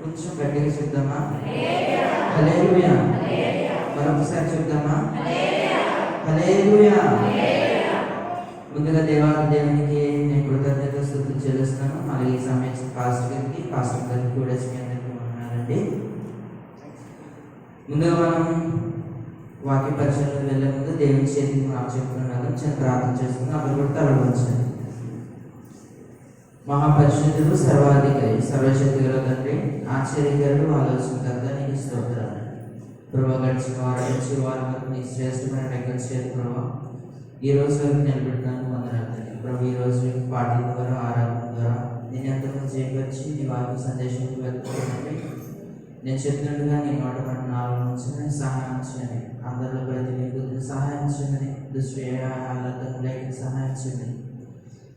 కొంచెం గట్టిగా చెప్దామా? హల్లెలూయా. మరొకసారి చెప్దామా? హల్లెలూయా. ముందుగా దేవునికి నేను కృతజ్ఞత స్తుతులు చెల్లిస్తున్నాను. అలాగే ఈ సమయం పాస్టర్ గారికి కూడా మీ అందరికీ ఉన్నారండి. ముందుగా మనం వాక్య పరిచయంలో వెళ్ళే ముందు దేవుని చేతికి మనం చెప్తున్నాను, చిన్న ప్రార్థన చేసుకున్నాం. అక్కడ కూడా తలవంచండి. మహాపరిశుద్ధుడు, సర్వాధికారి, సర్వశక్తి గల తండ్రి, ఆశ్చర్యకరుడు, ఆలోచనకర్త, నీకు స్తోత్రాలు. ప్రభావ గడిచిన వారం నుంచి వారం వరకు నీ శ్రేష్టమైన రెక్కలు చేతి ప్రభావ ఈ రోజు వరకు నిలబెట్టడానికి వందనాలు. ప్రభు ఈ రోజు పాటల ద్వారా, ఆరాధన ద్వారా నేను ఎంతమంది చేపచ్చి నీ వాక్య సందేశం వెళ్తున్నానండి. నేను చెప్పినట్టుగా నీ నోట పడిన నాలుగు నుంచి నేను సహాయం చేయని, అందరిలో ప్రతి నీకు సహాయం చేయమని, దుష్వ్యాహాలతో లేక సహాయం చేయమని,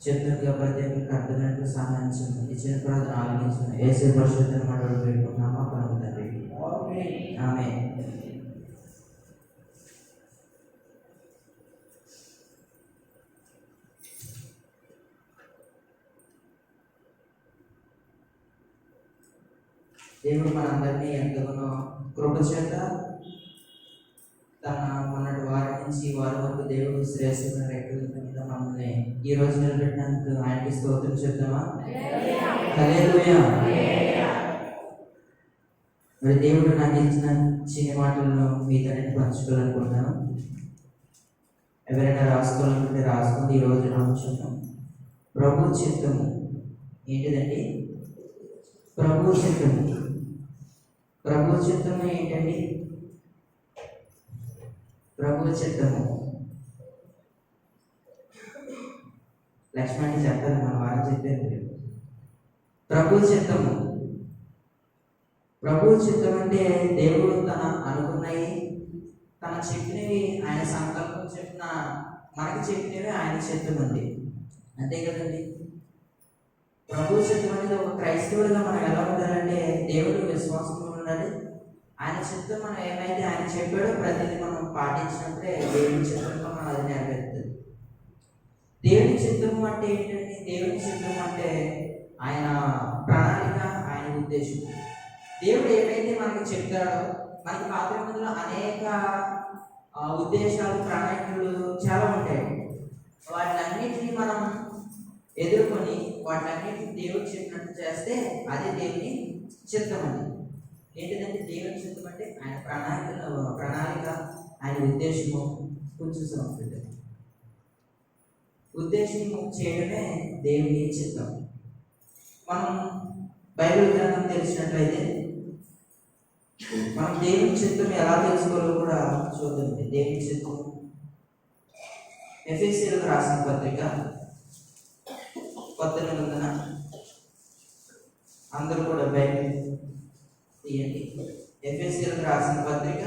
చెప్పినట్టుగా ప్రతి ఒక్కరికి అర్థమైనట్టు సహాయం చేయమని, ఇచ్చిన ప్రార్థన ఆలోచించమని యేసు పరిశుద్ధుని మాటలు పెట్టుకున్నామా పలుకుతండి. ఆమేన్. దేవుడు మనందరినీ ఎంతగానో కృప చేత తన మొన్నటి వారి నుంచి వారి వరకు దేవుడు శ్రేష్టమైన రెక్కల మీద మమ్మల్ని ఈ రోజు నిలబెట్టినందుకు ఆయనకి స్తోత్రం చెప్తామా? హల్లెలూయా. మరి దేవుడు నాకు ఇచ్చిన చిన్న మాటలను మీతో పంచుకోవాలనుకుంటున్నాను. ఎవరైనా రాసుకోవాలనుకుంటే రాసుకుంటే ఈ రోజు రాసుకుంటాం. ప్రభు చిత్తము ఏంటిదండి? ప్రభు చిత్తము. ప్రభు చిత్తము ఏంటండి? ప్రభు చిత్తము లక్ష్మణి చెప్పారు, మన వారు చెప్పారు. ప్రభు చిత్తము. ప్రభు చిత్తం అంటే దేవుడు తన అనుకున్నవి, తన చెప్పినవి, ఆయన సంకల్పం చెప్పిన మనకి చెప్పినవి ఆయన చిత్తం ఉంది. అంతే కదండి. ప్రభు చిత్తం అనేది ఒక క్రైస్తవుడిగా మనం ఎలా ఉండాలంటే దేవుడు విశ్వాసంలో ఉండాలి. ఆయన చిత్తం మనం ఏమైతే ఆయన చెప్పాడో ప్రతిదీ మనం పాటించినప్పుడే దేవుని చిత్తంలో మనం అది నెరవేరుతుంది. దేవుని చిత్తం అంటే ఏంటంటే, దేవుని చిత్తం అంటే ఆయన ప్రణాళిక, ఆయన ఉద్దేశం. దేవుడు ఏవైతే మనకి చెప్తాడో, మనకి పాత్రలో అనేక ఉద్దేశాలు, ప్రణాళికలు చాలా ఉంటాయి. వాటిలన్నిటినీ మనం ఎదుర్కొని వాటిలన్నిటిని దేవుడు చెప్పినట్టు చేస్తే అదే దేవుని చిత్తం అండి. ఏంటిదంటే దేవుని చిత్తం అంటే ఆయన ప్రణాళిక, ఆయన ఉద్దేశము. కొంచెం సంస్కృతి ఉద్దేశం చేయడమే దేవుని చిత్తం. మనం బైబిల్ గ్రంథం తెలిసినట్లయితే మనం దేవుని చిత్తం ఎలా తెలుసుకోవాలో కూడా చూద్దాం. దేవుని చిత్తం ఎఫెసీయులకు రాసిన పత్రిక కొత్త నిబంధన, అందరూ కూడా బైబిల్ తీయండి. ఎఫెసీయులకు రాసిన పత్రిక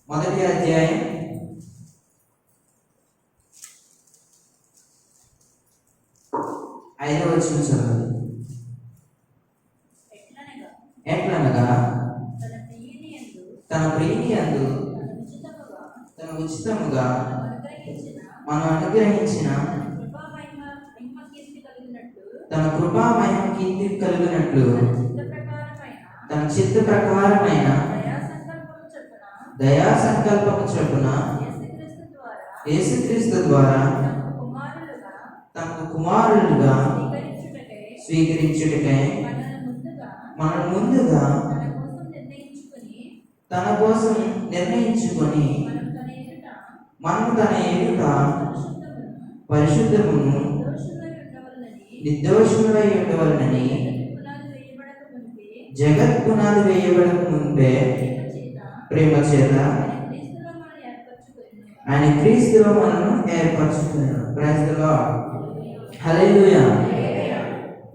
1వ అధ్యాయం 5వ వచనం చదవండి. ఎట్లనగా తన ప్రియుని యందు తన ఉచితముగా మనం అనుగ్రహించిన తన కృపా మహిమ కీర్తి కలిగినట్లు తన చిత్త ప్రకారమైన దయా సంకల్పము చొప్పున యేసుక్రీస్తు ద్వారా తనకు కుమారులుగా స్వీకరించుటకై మనల్ని ముందుగా తన కోసం నిర్ణయించుకొని మనము తన ఎదుట పరిశుద్ధమును నిర్దోషములై ఉండవలనని జగత్ పునాది వేయబడక ముందే ప్రేమ చేత ఆయన క్రీస్తులో మనను ఏర్పరచుకున్నాడు. Praise the Lord. హల్లెలూయా.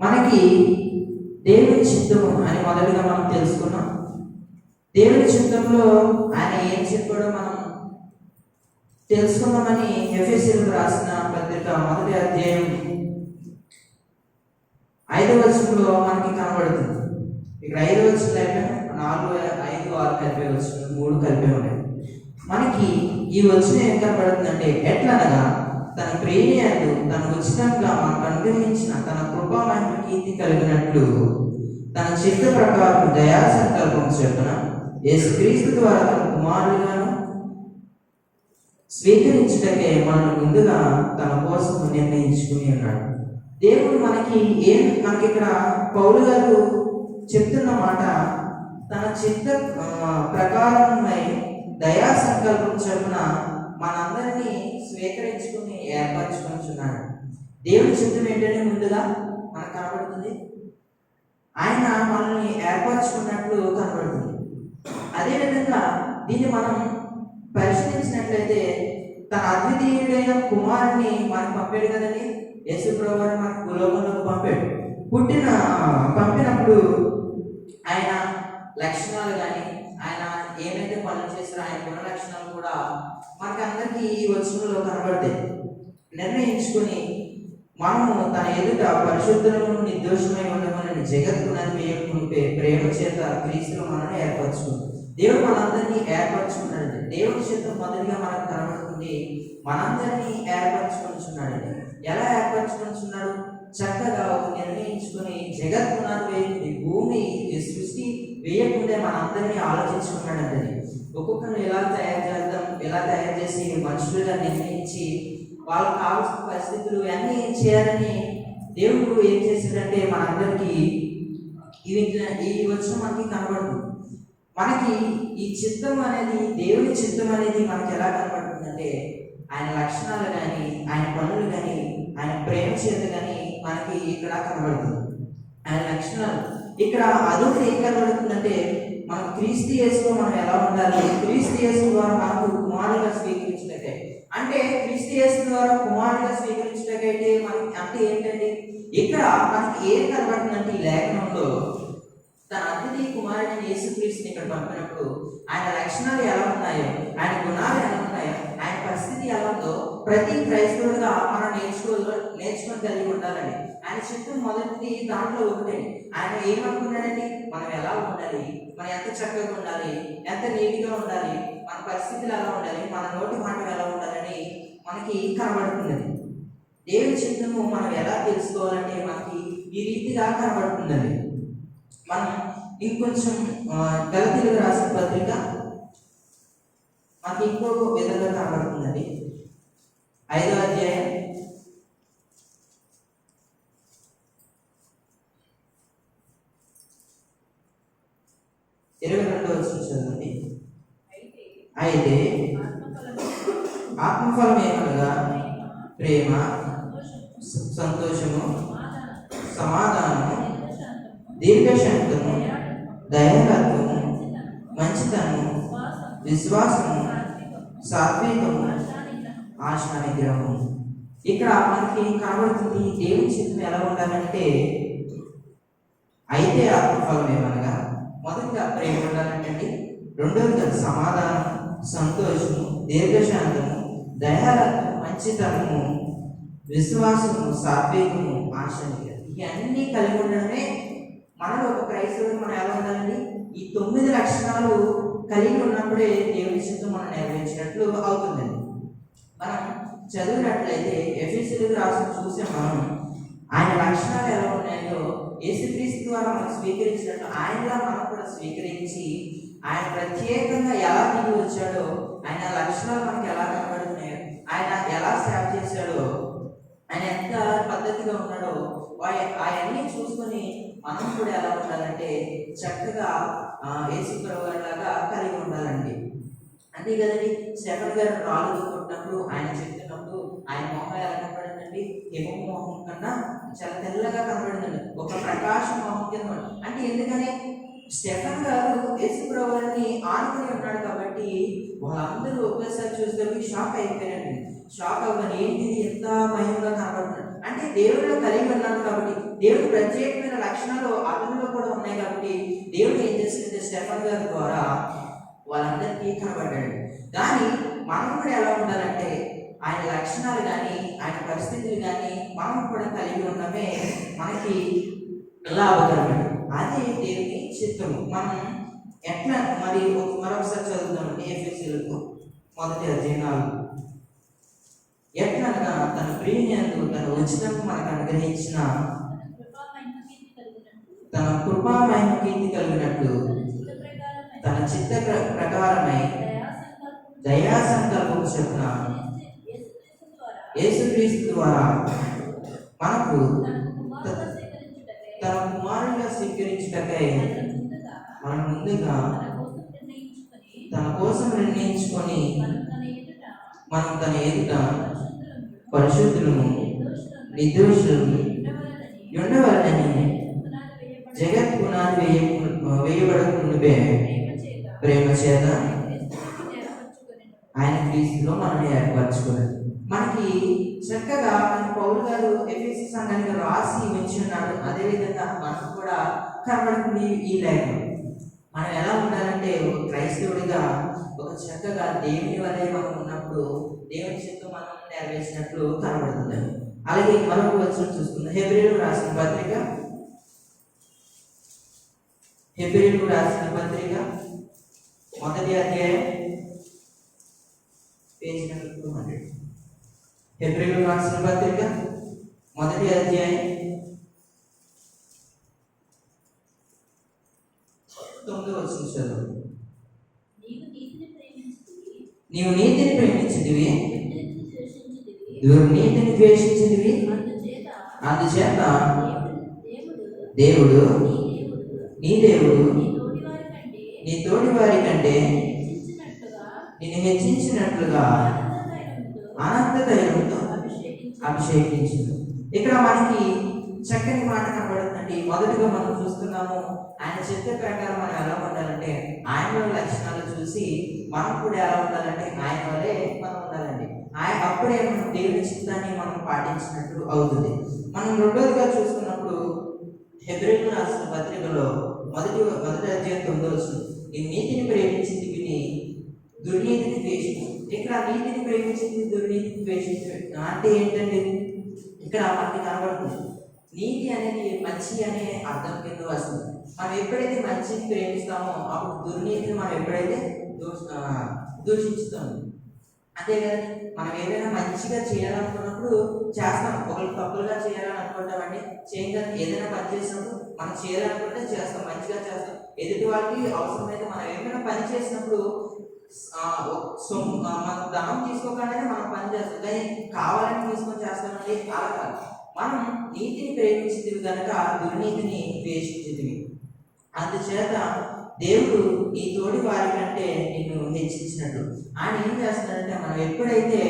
మనకి దేవుని చిత్తము అని మొదటిగా మనం తెలుసుకున్నాం. దేవుని చిత్తంలో ఆయన ఏం చెప్పాడో మనం తెలుసుకున్నామని ఎఫెసీయులకు రాసిన పత్రిక 1వ అధ్యాయం 5వ వచనంలో మనకి కనబడుతుంది. ఇక్కడ 5వ వచనం లేక 4, 5, 6 కలిపే వచనం 3 కలిపే ఉన్నాయి. మనకి ఈ వచనం ఏం కనబడుతుందంటే, ఎట్లనగా తన ప్రేమయందు తన ఉచితంగా మనకు అనుగ్రహించిన తన కృపా మహిమ కీర్తి కలిగినట్లు తన చిత్త ప్రకారం దయా సంకల్పం చొప్పున యేసుక్రీస్తు ద్వారా తన కుమారుడుగాను స్వీకరించుటకే మనల్ని ముందుగా తన కోసం నిర్ణయించుకుని ఉన్నాడు. దేవుడు మనకి ఇక్కడ పౌలు గారు చెప్తున్న మాట, తన చిత్త ప్రకారమై దయా సంకల్పం చొప్పున మనందరినీ స్వీకరించుకుని ఏర్పరచుకుంటున్నాడు. దేవుడి చిత్తం ఏంటంటే ముందుగా మనకు కనబడుతుంది, ఆయన మనల్ని ఏర్పరచుకున్నట్లు కనబడుతుంది. అదేవిధంగా దీన్ని మనం పరిశీలించినట్లయితే తన అద్వితీయుడైన కుమారుని మనకు పంపాడు కదండి. యేసు ప్రభువు మనకు భూలోకంలోకి పంపాడు. పంపినప్పుడు ఆయన లక్షణాలు కానీ ఆయన ఏమైతే పనులు చేస్తారో ఆయన గుణ లక్షణాలు కూడా మనకందరికీ ఈ వచనంలో కనబడతాయి. నిర్ణయించుకొని మనము తన ఎదుట పరిశుద్ధులను నిర్దోషమై ఉండమని జగత్తునని వేయకుంటే ప్రేమ చేత క్రీస్తులో మనల్ని ఏర్పరచుకుంది. దేవుడు మనందరినీ ఏర్పరచుకున్నాడు. దేవుడి చిత్తం మొదటిగా మనకు కనబడుతుంది, మనందరినీ ఏర్పరచుకుంటున్నాడు. ఎలా ఏర్పరచుకుంటున్నాడు? చక్కగా నిర్ణయించుకుని జగత్తునని వేయింది భూమి సృష్టి వేయకుండే మనందరినీ ఆలోచించుకున్నాడంటే ఒక్కొక్కరు ఎలా తయారు చేద్దాం, ఎలా తయారు చేసి మనుషులుగా నిర్ణయించి వాళ్ళకి కావాల్సిన పరిస్థితులు అన్నీ చేయాలని దేవుడు ఏం చేశాడంటే మనందరికీ ఈ వచ్చిన మనకి కనబడుతుంది. మనకి ఈ చిత్తం అనేది, దేవుని చిత్తం అనేది మనకి ఎలా కనబడుతుందంటే ఆయన లక్షణాలు కానీ ఆయన పనులు కానీ ఆయన ప్రేమ చేత కానీ మనకి ఇక్కడ కనబడుతుంది. ఆయన లక్షణాలు ఇక్కడ అదొకటి ఏం కనబడుతుందంటే మనకు క్రీస్తు యేసులో మనం ఎలా ఉండాలి, క్రీస్తు యేసు ద్వారా మనకు కుమారులుగా స్వీకరించినట్టే. అంటే క్రీస్తు యేసు ద్వారా కుమారులుగా స్వీకరించినట్టయితే మనకి అంటే ఏంటంటే ఇక్కడ మనకి ఏం కనబడుతుందంటే ఈ లేఖనంలో తన అతిథి కుమారుడిని యేసుక్రీస్తుని ఇక్కడ పంపినప్పుడు ఆయన లక్షణాలు ఎలా ఉన్నాయో, ఆయన గుణాలు ఎలా ఉన్నాయో, ఆయన పరిస్థితి ఎలా ఉందో ప్రతి క్రైస్తవుడిగా మనం నేర్చుకొని కలిగి ఉండాలండి. ఆయన చిత్తం మొదటిది దాంట్లో ఒకటే. ఆయన ఏమనుకున్నాడండి, మనం ఎలా ఉండాలి, మనం ఎంత చక్కగా ఉండాలి, ఎంత నీట్గా ఉండాలి, మన పరిస్థితులు ఎలా ఉండాలి, మన నోటి మాట ఎలా ఉండాలని మనకి కనబడుతున్నది. దేవుని చిత్తము మనం ఎలా తెలుసుకోవాలంటే మనకి ఈ రీతిగా కనబడుతుందండి. మనం ఇంకొంచెం గలతీయులకు రాసిన పత్రిక మనకి ఇంకో విధంగా కనబడుతుందండి. 5వ అధ్యాయం 22వ వచనం చదవండి. అయితే ఆత్మఫలం ఏమనగా ప్రేమ, సంతోషము, సమాధానము, దీర్ఘశాంతము, దయాలత్వము, మంచితనము, విశ్వాసము, సాత్వికము, ఆశానిగ్రహము. ఇక్కడ మనకి కనబడుతుంది దేవుని చిత్తం ఎలా ఉండాలంటే, అయితే ఆత్మఫలం ఏమనగా మొదటిగా ప్రేమ ఉండాలంటే, రెండవదిగా సమాధానం, సంతోషము, దీర్ఘశాంతము, దయాలత్వము, మంచితనము, విశ్వాసము, సాత్వికము, ఆశానిగ్రహం. ఇవన్నీ కలిగి ఉండడమే మనలో ఒక క్రైస్తవుడు మనం ఎలా ఉండాలండి. ఈ 9 లక్షణాలు కలిగి ఉన్నప్పుడే దేవుని చిత్తం మనం నెరవేర్చినట్లు అవుతుందండి. మనం చదివినట్లయితే ఎఫెసీయులకు రాసిన చూసే మనం ఆయన లక్షణాలు ఎలా ఉన్నాయో యేసుక్రీస్తు ద్వారా మనం స్వీకరించినట్లు ఆయనలా మనం కూడా స్వీకరించి ఆయన ప్రత్యేకంగా ఎలా దిగి వచ్చాడో, ఆయన లక్షణాలు మనకి ఎలా కనబడుతున్నాయో, ఆయన ఎలా సేవ చేశాడో, ఆయన ఎంత పద్ధతిగా ఉన్నాడో అవన్నీ చూసుకొని మనం కూడా ఎలా ఉండాలంటే చక్కగా యేసు ప్రభు లాగా కలిగి ఉండాలండి. అంతే కదండి. స్టెఫెన్ గారు రాళ్ళతో కొట్టినప్పుడు ఆయన చెప్తున్నప్పుడు ఆయన మొహం ఎలా కనపడిందండి? హిమ మొహం కన్నా చాలా తెల్లగా కనపడిందండి. ఒక ప్రకాశం మొహం కింద అంటే ఎందుకని? స్టెఫెన్ గారు యేసు ప్రభువుని ఆనుకుని ఉన్నాడు కాబట్టి వాళ్ళందరూ ఒకేసారి చూస్తే షాక్ అయిపోయారండి. షాక్ అవ్వని ఏంటిది ఎంత మహిమగా కనపడుతున్నాడు అంటే దేవుడిలో కలిగి ఉన్నాడు కాబట్టి, దేవుడి ప్రత్యేకమైన లక్షణాలు అతనిలో కూడా ఉన్నాయి కాబట్టి దేవుడు ఏం చేస్తుంటే స్టెఫెన్ గారి ద్వారా వాళ్ళందరికీ కనబడ్డాడు. కానీ మనం కూడా ఎలా ఉండాలంటే ఆయన లక్షణాలు కానీ ఆయన పరిస్థితులు కానీ మనం కూడా కలిగి ఉండమే మనకి లాభకరమైన అదే దేవుని చిత్తము. మనం ఎట్లా మరి మరొకసారి చదువుతామండి ఎఫెసీయులకు 1:4. ఎట్లనగా తన ప్రియనందు తన ఉచితం మనకు అనుగ్రహించిన తన కృపామహిమ కీర్తి కలిగినట్లు తన చిత్త ప్రకారమై దయా సంకల్పం చొప్పున యేసుక్రీస్తు ద్వారా మనకు తన కుమారునిగా స్వీకరించుటకై మనం ముందుగా తన కోసం నిర్ణయించుకొని మనం తన ఎదుట పరిశుద్ధులను నిర్దోషులను ఉండవలనని జగత్ పునాది వేయబడకుండే ప్రేమ చేత ఆయన క్రీస్తులో మనల్ని ఏర్పరచుకున్నాడు. మనకి చక్కగా మన పౌలు గారు ఎఫెసీ సంఘానికి రాసి ఉంచి ఉన్నాడు. అదేవిధంగా మనకు కూడా కనబడుతుంది ఈ లేఖనం. మనం ఎలా ఉండాలంటే ఒక క్రైస్తవుడిగా ఒక చక్కగా దేవుని వలె మనం ఉన్నప్పుడు దేవుని చిత్తం మనం నెరవేర్చినట్లు కనబడుతుంది. అలాగే మరొక వచనం చూసుకుందాం. హెబ్రీయులకు రాసిన పత్రిక 1వ అధ్యాయం పేజ్ నెంబర్ 200. హెబ్రీయులకు రాసిన పత్రిక 1వ అధ్యాయం 9వ వచనం చదువు. నీవు నీతిని ప్రేమించితివి, దుర్నీతిని ద్వేషించితివి, అందుచేత దేవుడు నీ దేవుడు నీ తోటి వారి కంటే నిన్ను హెచ్చించినట్లుగా అనంత తైలంతో అభిషేకించింది. ఇక్కడ మనకి చక్కని మాట కనబడుతుందండి. మొదటిగా మనం చూస్తున్నాము ఆయన చిత్త ప్రకారం మనం ఎలా ఉండాలంటే ఆయన లక్షణాలు చూసి మనం కూడా ఎలా ఉండాలంటే ఆయన వల్లే మనం ఉండాలండి. ఆయన అప్పుడే మనం దేవుని చిత్తాన్ని మనం పాటించినట్టు అవుతుంది. మనం రెండోదిగా చూసుకున్నప్పుడు హెబ్రీయులకు రాసిన పత్రికలో 1వ అధ్యాయం 9వ వచనం, ఈ నీతిని ప్రేమించింది విని దుర్నీతిని ద్వేషించు. ఇక్కడ నీతిని ప్రేమించింది దుర్నీతిని ద్వేషించు అంటే ఏంటండి? ఇక్కడ మనకి కనబడుతుంది నీతి అనేది మంచి అనే అర్థం కింద వస్తుంది. మనం ఎప్పుడైతే మంచిని ప్రేమిస్తామో అప్పుడు దుర్నీతిని మనం ఎప్పుడైతే దూషిస్తాము. అంతే కదా, మనం ఏదైనా మంచిగా చేయాలనుకున్నప్పుడు చేస్తాం. ఒకరికి తప్పులుగా చేయాలని అనుకుంటామండి, చేయగలం. ఏదైనా పని చేసినప్పుడు మనం చేయాలనుకుంటే చేస్తాం, మంచిగా చేస్తాం. ఎదుటి వాళ్ళకి అవసరమైతే మనం ఏమైనా పని చేసినప్పుడు మన ధనం తీసుకోకుండానే మనం పని చేస్తాం, కానీ కావాలని తీసుకొని చేస్తామండి. అలా కాదు, మనం నీతిని ప్రేమించింది కనుక దుర్నీతిని ద్వేషించింది. అందుచేత దేవుడు ఈ తోడి వారి కంటే నిన్ను హెచ్చించినట్టు ఆయన ఏం చేస్తున్నాడంటే మనం ఎప్పుడైతే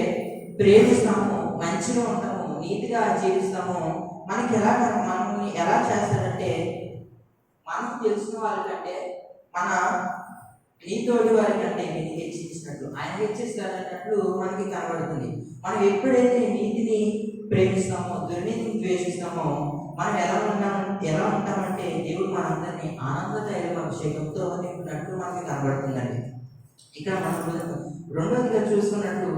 ప్రేమిస్తామో, మంచిగా ఉంటామో, నీతిగా జీవిస్తామో మనకి మనల్ని ఎలా చేస్తాడంటే మనకు తెలిసిన వాళ్ళకంటే మన నీ తోడి వారి కంటే నేను హెచ్చించినట్లు ఆయన హెచ్చిస్తాడన్నట్లు మనకి కనబడుతుంది. మనం ఎప్పుడైతే నీతిని ప్రేమిస్తామో, దుర్నీతిని ద్వేషిస్తామో మనం ఎలా ఉంటామంటే దేవుడు మనందరినీ ఆనంద తైలం అభిషేకంతో నింపినట్లు మనకి కనబడుతుందండి. ఇక్కడ మనం రెండోదిగా చూసుకున్నట్టు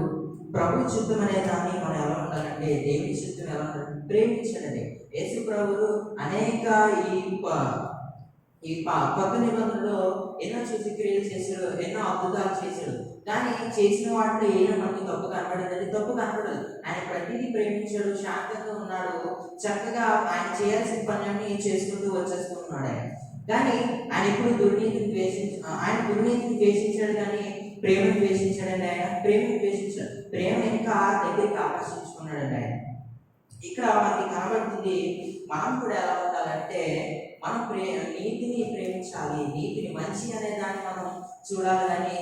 ప్రభు చిత్తం అనే దాన్ని మనం ఎలా ఉండాలంటే దేవుని చిత్తం ఎలా ఉండాలంటే ప్రేమించండి. యేసు ప్రభువు అనేక ఈ కొత్త నిబంధనలో ఎన్నో సూచక్రియలు చేశాడు, ఎన్నో అద్భుతాలు చేశాడు. కానీ చేసిన వాటిలో ఏదో మనకి తప్పు కనబడేది, తప్పు కనబడదు. ఆయన ప్రతిదీ ప్రేమించాడు, శాంతంగా ఉన్నాడు, చక్కగా ఆయన చేయాల్సిన పనులన్నీ చేసుకుంటూ వచ్చేస్తూ ఉన్నాడు ఆయన. కానీ ఆయన ఎప్పుడు దుర్నీతిని ద్వేషించాడు, కానీ ప్రేమను ద్వేషించాడండి. ఆయన ప్రేమను ద్వేషించాడు, ప్రేమ ఇంకా దగ్గరికి ఆకర్షించుకున్నాడండి ఆయన. ఇక్కడ మనకి కనబడుతుంది మనం కూడా ఎలా ఉండాలంటే మనం నీతిని ప్రేమించాలి, నీతిని మంచి అనే దాన్ని మనం చూడాలి, కానీ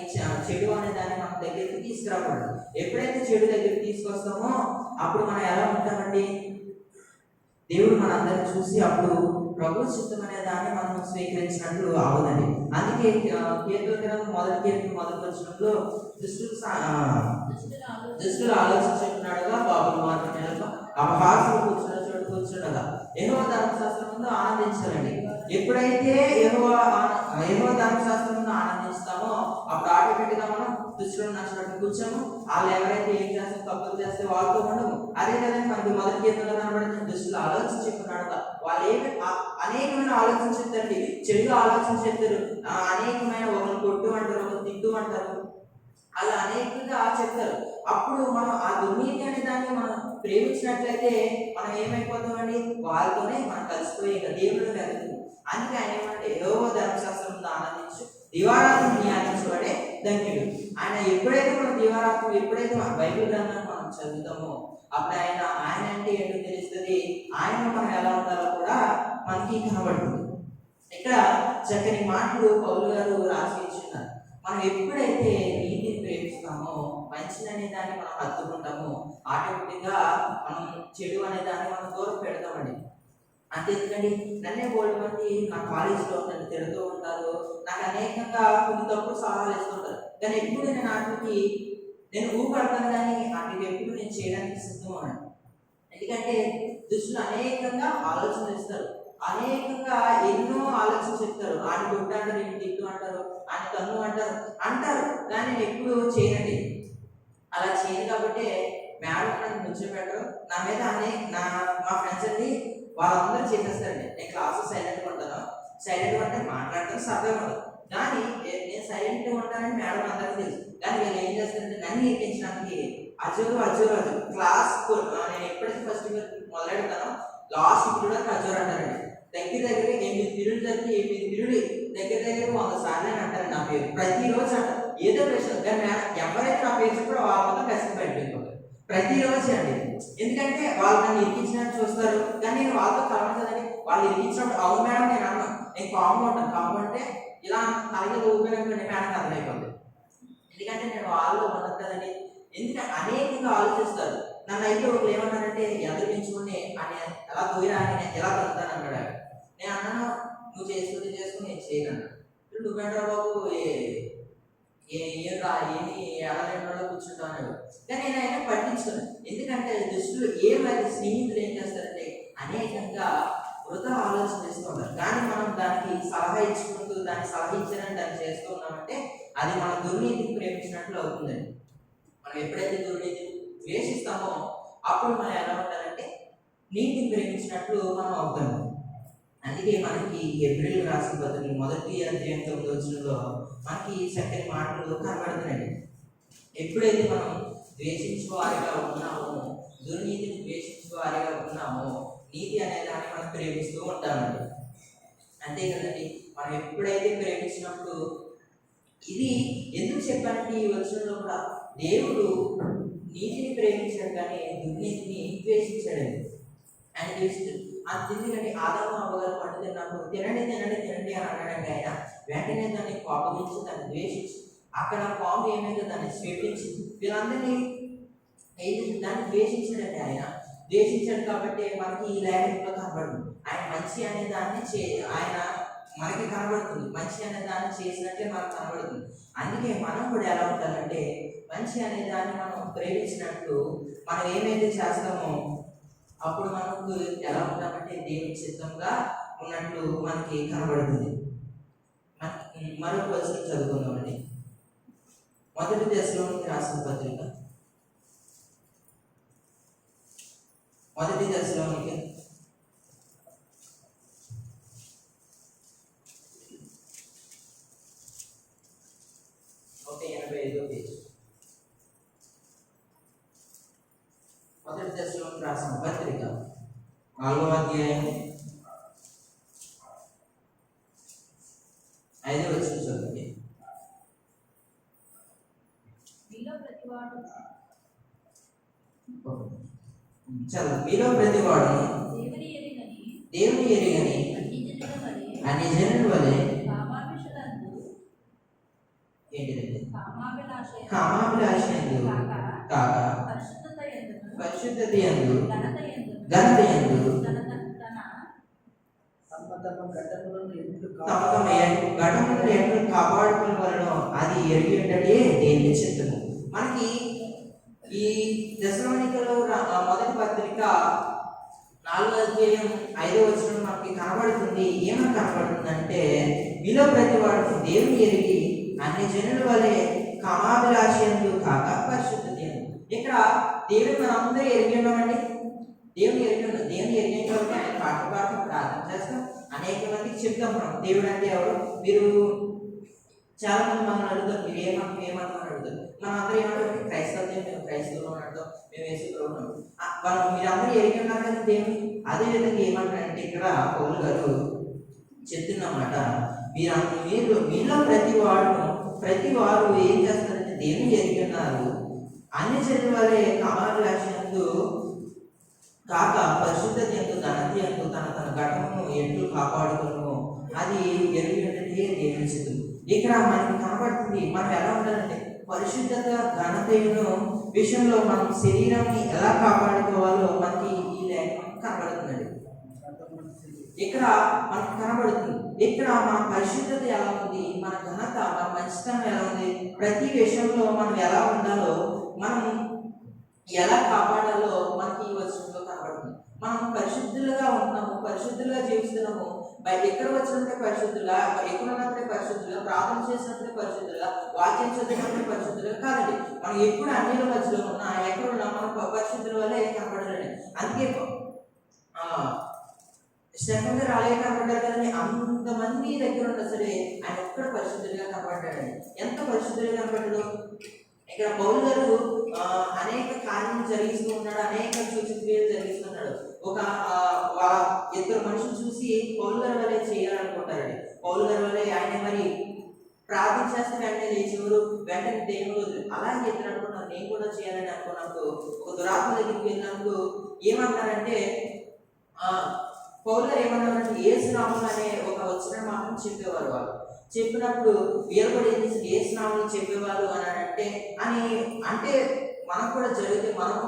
చెడు అనే దాన్ని మన దగ్గరికి తీసుకురాకూడదు. ఎప్పుడైతే చెడు దగ్గరికి తీసుకొస్తామో అప్పుడు మనం ఎలా ఉంటామండి, దేవుడు మనందరిని చూసి అప్పుడు ప్రభు చిత్తం అనే దాన్ని మనం స్వీకరించినట్లు అవునండి. అందుకే కీర్తన గ్రంథం మొదటి కీర్తన మొదటి వచనంలో దుష్టులు ఆలోచించుకున్నాడుగా బాబులు మాత్రం నెలకు అపహాసులు కూర్చున్న చోటు కూర్చుండగా యెహోవా ధర్మశాస్త్రం ముందు ఆనందించాలండి. ఎప్పుడైతే యెహోవా ధర్మశాస్త్రం ముందు ఆనందిస్తామో అప్పుడు ఆటోమేటిక్ గా మనం దుష్టులను నచ్చినట్టు కూర్చోము. వాళ్ళు ఎవరైతే ఏం చేస్తారో తప్పులు చేస్తే వాళ్ళతో ఉండము. అదే కదండి మనకి మొదటి కీర్తనలో కనబడుతుంది, దుష్టులు ఆలోచించుకున్నాడుగా. వాళ్ళు ఏమి అనేకమైన ఆలోచించారండి, చెడుగా ఆలోచించారు, అనేకమైన ఒకరు కొట్టు అంటారు, ఒకరు తిట్టు అంటారు, అలా అనేకంగా చెప్తారు. అప్పుడు మనం ఆ దుర్నీతి అనే దాన్ని మనం ప్రేమించినట్లయితే మనం ఏమైపోతామండి, వాళ్ళతోనే మనం కలిసిపోయి దేవుడు వెళ్తుంది. అందుకే ఆయన ఏమంటే యెహోవా ధర్మశాస్త్రం ముందు ఆనందించు, దివారాత్రం ధ్యానించువాడే ధన్యుడు. ఆయన ఎప్పుడైతే మనం దివారాత్రం ఎప్పుడైతే మన బైబిల్ గ్రంథాన్ని మనం చదువుతామో అప్పుడు ఆయన అంటే ఏంటో తెలుస్తుంది, ఆయన మనం ఎలా ఉండాలో కూడా మనకి కనబడుతుంది. ఇక్కడ చక్కని మాటలు పౌలు గారు రాసి ఇచ్చున్నారు. మనం ఎప్పుడైతే నీతిని ప్రేమిస్తామో, మంచిని అనే దాన్ని మనం హత్తుకుంటామో ఆటోమేటిక్గా మనం చెడు అనే దాన్ని మనం దూరం పెడతామండి. అంతే ఎందుకండి, నన్నే బోల్డ్ మంది నా కాలేజీలో నన్ను తిడుతూ ఉంటారు, నాకు అనేకంగా కొన్ని తప్పుడు సలహాలు ఇస్తుంటారు, కానీ ఎప్పుడు నేను వాటికి ఊపడతాను, కానీ వాటికి ఎప్పుడు నేను చేయడానికి సిద్ధం అన్నాను. ఎందుకంటే దుష్టులు అనేకంగా ఆలోచనలు ఇస్తారు, అనేకంగా ఎన్నో ఆలోచన చెప్తారు. ఆయన గుడ్డ అంటారు, ఈయన తిట్టు అంటారు, ఆయన తన్ను అంటారు, కానీ నేను ఎప్పుడు చేయనండి. అలా చేయను కాబట్టి మేడం నన్ను కూర్చోబెట్టరు. నా మీద మా ఫ్రెండ్స్ అండి వాళ్ళందరూ చేసేస్తారండి. నేను క్లాసు సైలెంట్గా ఉంటాను, సైలెంట్గా అంటే మాట్లాడతాను, సరదాగా ఉంటాను, కానీ నేను సైలెంట్గా ఉంటానని మేడం అందరికీ తెలుసు. కానీ వీళ్ళు ఏం చేస్తారంటే నన్ను ఎక్కించడానికి అజోరు క్లాస్ నేను ఎప్పుడైతే ఫస్ట్ మొదలెడతానో లాస్ట్ పీరియడ్ అజోరు అంటారండి. దగ్గర 8 పీరియడ్ జరిగి 8 పీరియడ్ దగ్గర 100 సార్లు అని అంటారు నా పేరు. ప్రతిరోజు అంటారు ఏదో ప్రశ్న, కానీ ఎవరైతే నా పేరు చెప్పారో వాళ్ళ మొత్తం కష్టం బయటపోతారు ప్రతిరోజు అండి. ఎందుకంటే వాళ్ళు నన్ను ఇరికించినట్టు చూస్తారు, కానీ నేను వాళ్ళతో కలవచ్చదండి. వాళ్ళు ఇరికించినప్పుడు అవును మేడం నేను అన్నాను, నేను కాము ఉంటాను. కాము అంటే ఇలా అలాగే ఊపినప్పుడు మేడం అర్థమైపోతుంది. ఎందుకంటే నేను వాళ్ళు ఉండదు కదండి. ఎందుకంటే అనేకంగా ఆలోచిస్తారు. నన్ను అయితే ఒకరు ఏమన్నారంటే ఎదురు పెంచుకుని అని ఎలా పోయిరా అని ఎలా దొరుకుతాను అన్నాడు. నేను అన్నాను నువ్వు చేసుకుని నేను చేయను. నువ్వేంట్రా బాబు ఏం రా ఏమి ఎలా కూర్చుంటాను, కానీ నేను ఆయన పట్టించుకున్నాను. ఎందుకంటే దుష్టులు ఏమైతే స్నేహితులు ఏం చేస్తారంటే అనేకంగా వృధా ఆలోచన చేస్తూ ఉంటారు, కానీ మనం దానికి సలహా ఇచ్చుకుంటూ దాన్ని సలహా ఇచ్చారని దాన్ని చేస్తూ ఉన్నామంటే అది మన దుర్నీతిని ప్రేమించినట్లు అవుతుందండి. మనం ఎప్పుడైతే దుర్నీతిని ద్వేషిస్తామో అప్పుడు మనం ఎలా ఉండాలంటే నీతిని ప్రేమించినట్లు మనం అవుతాము. అందుకే మనకి ఏప్రిల్ రాసిన పత్రిక మొదటి అధ్యాయం 9వ వచనంలో మనకి చక్కని మాటలు కనబడుతున్నాయండి. ఎప్పుడైతే మనం ద్వేషించేవారిగా ఉన్నామో, దుర్నీతిని ద్వేషించేవారిగా ఉన్నామో నీతి అనే దాన్ని మనం ప్రేమిస్తూ ఉంటామండి. అంతే కదండి, మనం ఎప్పుడైతే ప్రేమించినప్పుడు ఇది ఎందుకు చెప్పానంటే ఈ వచనంలో కూడా దేవుడు నీతిని ప్రేమించాడు కానీ దుర్నీతిని ద్వేషించాడండి. ఆయన ద్వేషించాడు. ఎందుకంటే ఆదాము అవ్వగారు పండు తిన్నప్పుడు తినండి అని అన్నాడంటే ఆయన వెంటనే దాన్ని కోపగించి దాన్ని ద్వేషించి అక్కడ పాము ఏమైందో దాన్ని స్వేపించి వీళ్ళందరినీ దాన్ని ద్వేషించాడండి. ఆయన ద్వేషించాడు కాబట్టి మనకి ఈ లేఖలో కనబడుతుంది. ఆయన మంచి అనే దాన్ని ఆయన మనకి కనబడుతుంది, మంచి అనే దాన్ని చేసినట్లే మనకు కనబడుతుంది. అందుకే మనం కూడా ఎలా ఉండాలంటే మంచి అనే దాన్ని మనం ప్రేమించినట్టు మనం ఏమైతే చేస్తామో అప్పుడు మనకు ఎలా ఉంటామంటే దేవుని చిత్తంగా ఉన్నట్లు మనకి కనబడుతుంది. మరొక వచనం చదువుకుందామండి. మొదటి దశలోనికి రాసిన పత్రిక మొదటి దశలోనికి 185వ పేజీ. మొదటి దశలోనికి రాసిన పత్రిక 4వ అధ్యాయం 5వ వచనం చదవండి. మీలో ప్రతివాడు దేవుని ఎరిగని అన్ని జనుల వలె కామాభిషలందు ఏంటిదండి కామాభిలాషయందు కాక పరిశుద్ధత యందు ఘనత యందు తమ తమ ఘటములను ఎట్లు కాపాడుకుని వలనో అది ఎరిగినట్టే దేవుని చిత్తము. మనకి ఈ దశలోనికలో మొదటి పత్రిక 4వ అధ్యాయం 5వ వచనం మనకి కనబడుతుంది. ఏమని కనబడుతుందంటే, మీలో ప్రతి వాడు దేవుని ఎరిగి అన్ని జనుల వలె కామాభిలాషయందు కాక పరిశుద్ధత యందు. ఇక్కడ దేవుని మనందరూ ఎరిగి ఉన్నామండి. దేవుని ఎరిగి ఉన్నాం. దేవుని ఎరిగిన కాబట్టి ఆయన పాటలు పాడతాం, ప్రార్థన చేస్తాం, అనేక మందికి చెప్తాం. మనం దేవుడు అంటే ఎవరు? మీరు చాలా మంది మనం అడుగుతారు, మీరు ఏమంటామని అడుగుతారు. మనం అందరూ ఏమంటారు? క్రైస్తవం, మేము క్రైస్తవులు అడుగుతాం, మేము వేసుకున్నాం. వాళ్ళు మీరందరూ ఎరిగి ఉన్నారు కదా దేవుని. అదే విధంగా ఏమంటారంటే ఇక్కడ పౌలు గారు చెప్తున్నమాట, మీలో ప్రతి వారు ఏం చేస్తారంటే దేవుని ఎరిగి ఉన్నారు, అన్ని జనుల వలె కామాభిలాషయందు కాక పరిశుద్ధత యందు ఘనత యందు తన ఘటమును ఎట్లు కాపాడుకును అది ఎరిగినట్టే దేవుని చిత్తము. ఇక్కడ మనకి కనబడుతుంది మనం ఎలా ఉండాలంటే పరిశుద్ధత ఘనతను విషయంలో మనం శరీరాన్ని ఎలా కాపాడుకోవాలో మనకి ఈ లేఖనం కనబడుతుందండి. ఇక్కడ మనకు కనబడుతుంది. ఇక్కడ మన పరిశుద్ధత ఎలా ఉంది, మన ఘనత, మన మంచితనం ఎలా ఉంది, ప్రతి విషయంలో మనం ఎలా ఉండాలో, మనం ఎలా కాపాడాలో మనకి ఈ వచనంలో కనబడుతుంది. మనం పరిశుద్ధులుగా ఉంటున్నాము, పరిశుద్ధులుగా జీవిస్తున్నాము. ఎక్కడ వచ్చినప్పుడే పరిశుద్ధులుగా, ఎక్కడ ఉన్నప్పుడే పరిశుద్ధులుగా, ప్రార్థన చేసినప్పుడే పరిశుద్ధులుగా, వాక్యం చదివినప్పుడే పరిశుద్ధులుగా కాదండి. మనం ఎప్పుడు అన్నిల మధ్యలో ఉన్నా, ఎక్కడున్నా మనం పరిశుద్ధుల వల్ల కనబడాలండి. అందుకే స్టెఫెన్ గారు అలాగే కనబడ్డారు కదండి. అంతమంది దగ్గర ఉన్నా సరే ఆయన ఒక్కడ పరిశుద్ధులుగా కనబడ్డాడండి. ఎంత పరిశుద్ధులుగా కనబడ్డాడు. ఇక్కడ పౌలు గారు అనేక కార్యం జరిగిస్తూ ఉన్నాడు, అనేక సూచక్రియలు జరిగిస్తున్నాడు. ఒక ఇద్దరు మనుషులు చూసి పౌలు గారి వల్లే చేయాలనుకుంటారండి. పౌలు గారి వల్లే ఆయన మరి ప్రార్థన చేస్తే వెంటనే లేచేవారు, వెంటనే దేవుడు అలాగే ఇద్దరు అనుకున్నారు, నేను కూడా చేయాలని అనుకున్నప్పుడు ఒక దురాత్మ దగ్గరికి వెళ్ళినప్పుడు ఏమన్నారంటే, పౌలు గారు ఏమన్నారంటే యేసు నామం అనే ఒక వచనం మాత్రం చెప్పేవారు. వాళ్ళు చెప్పినప్పుడు వీరు కూడా ఏం చేసి యేసు నామం చెప్పేవారు అని అంటే మనకు కూడా జరిగితే మనకు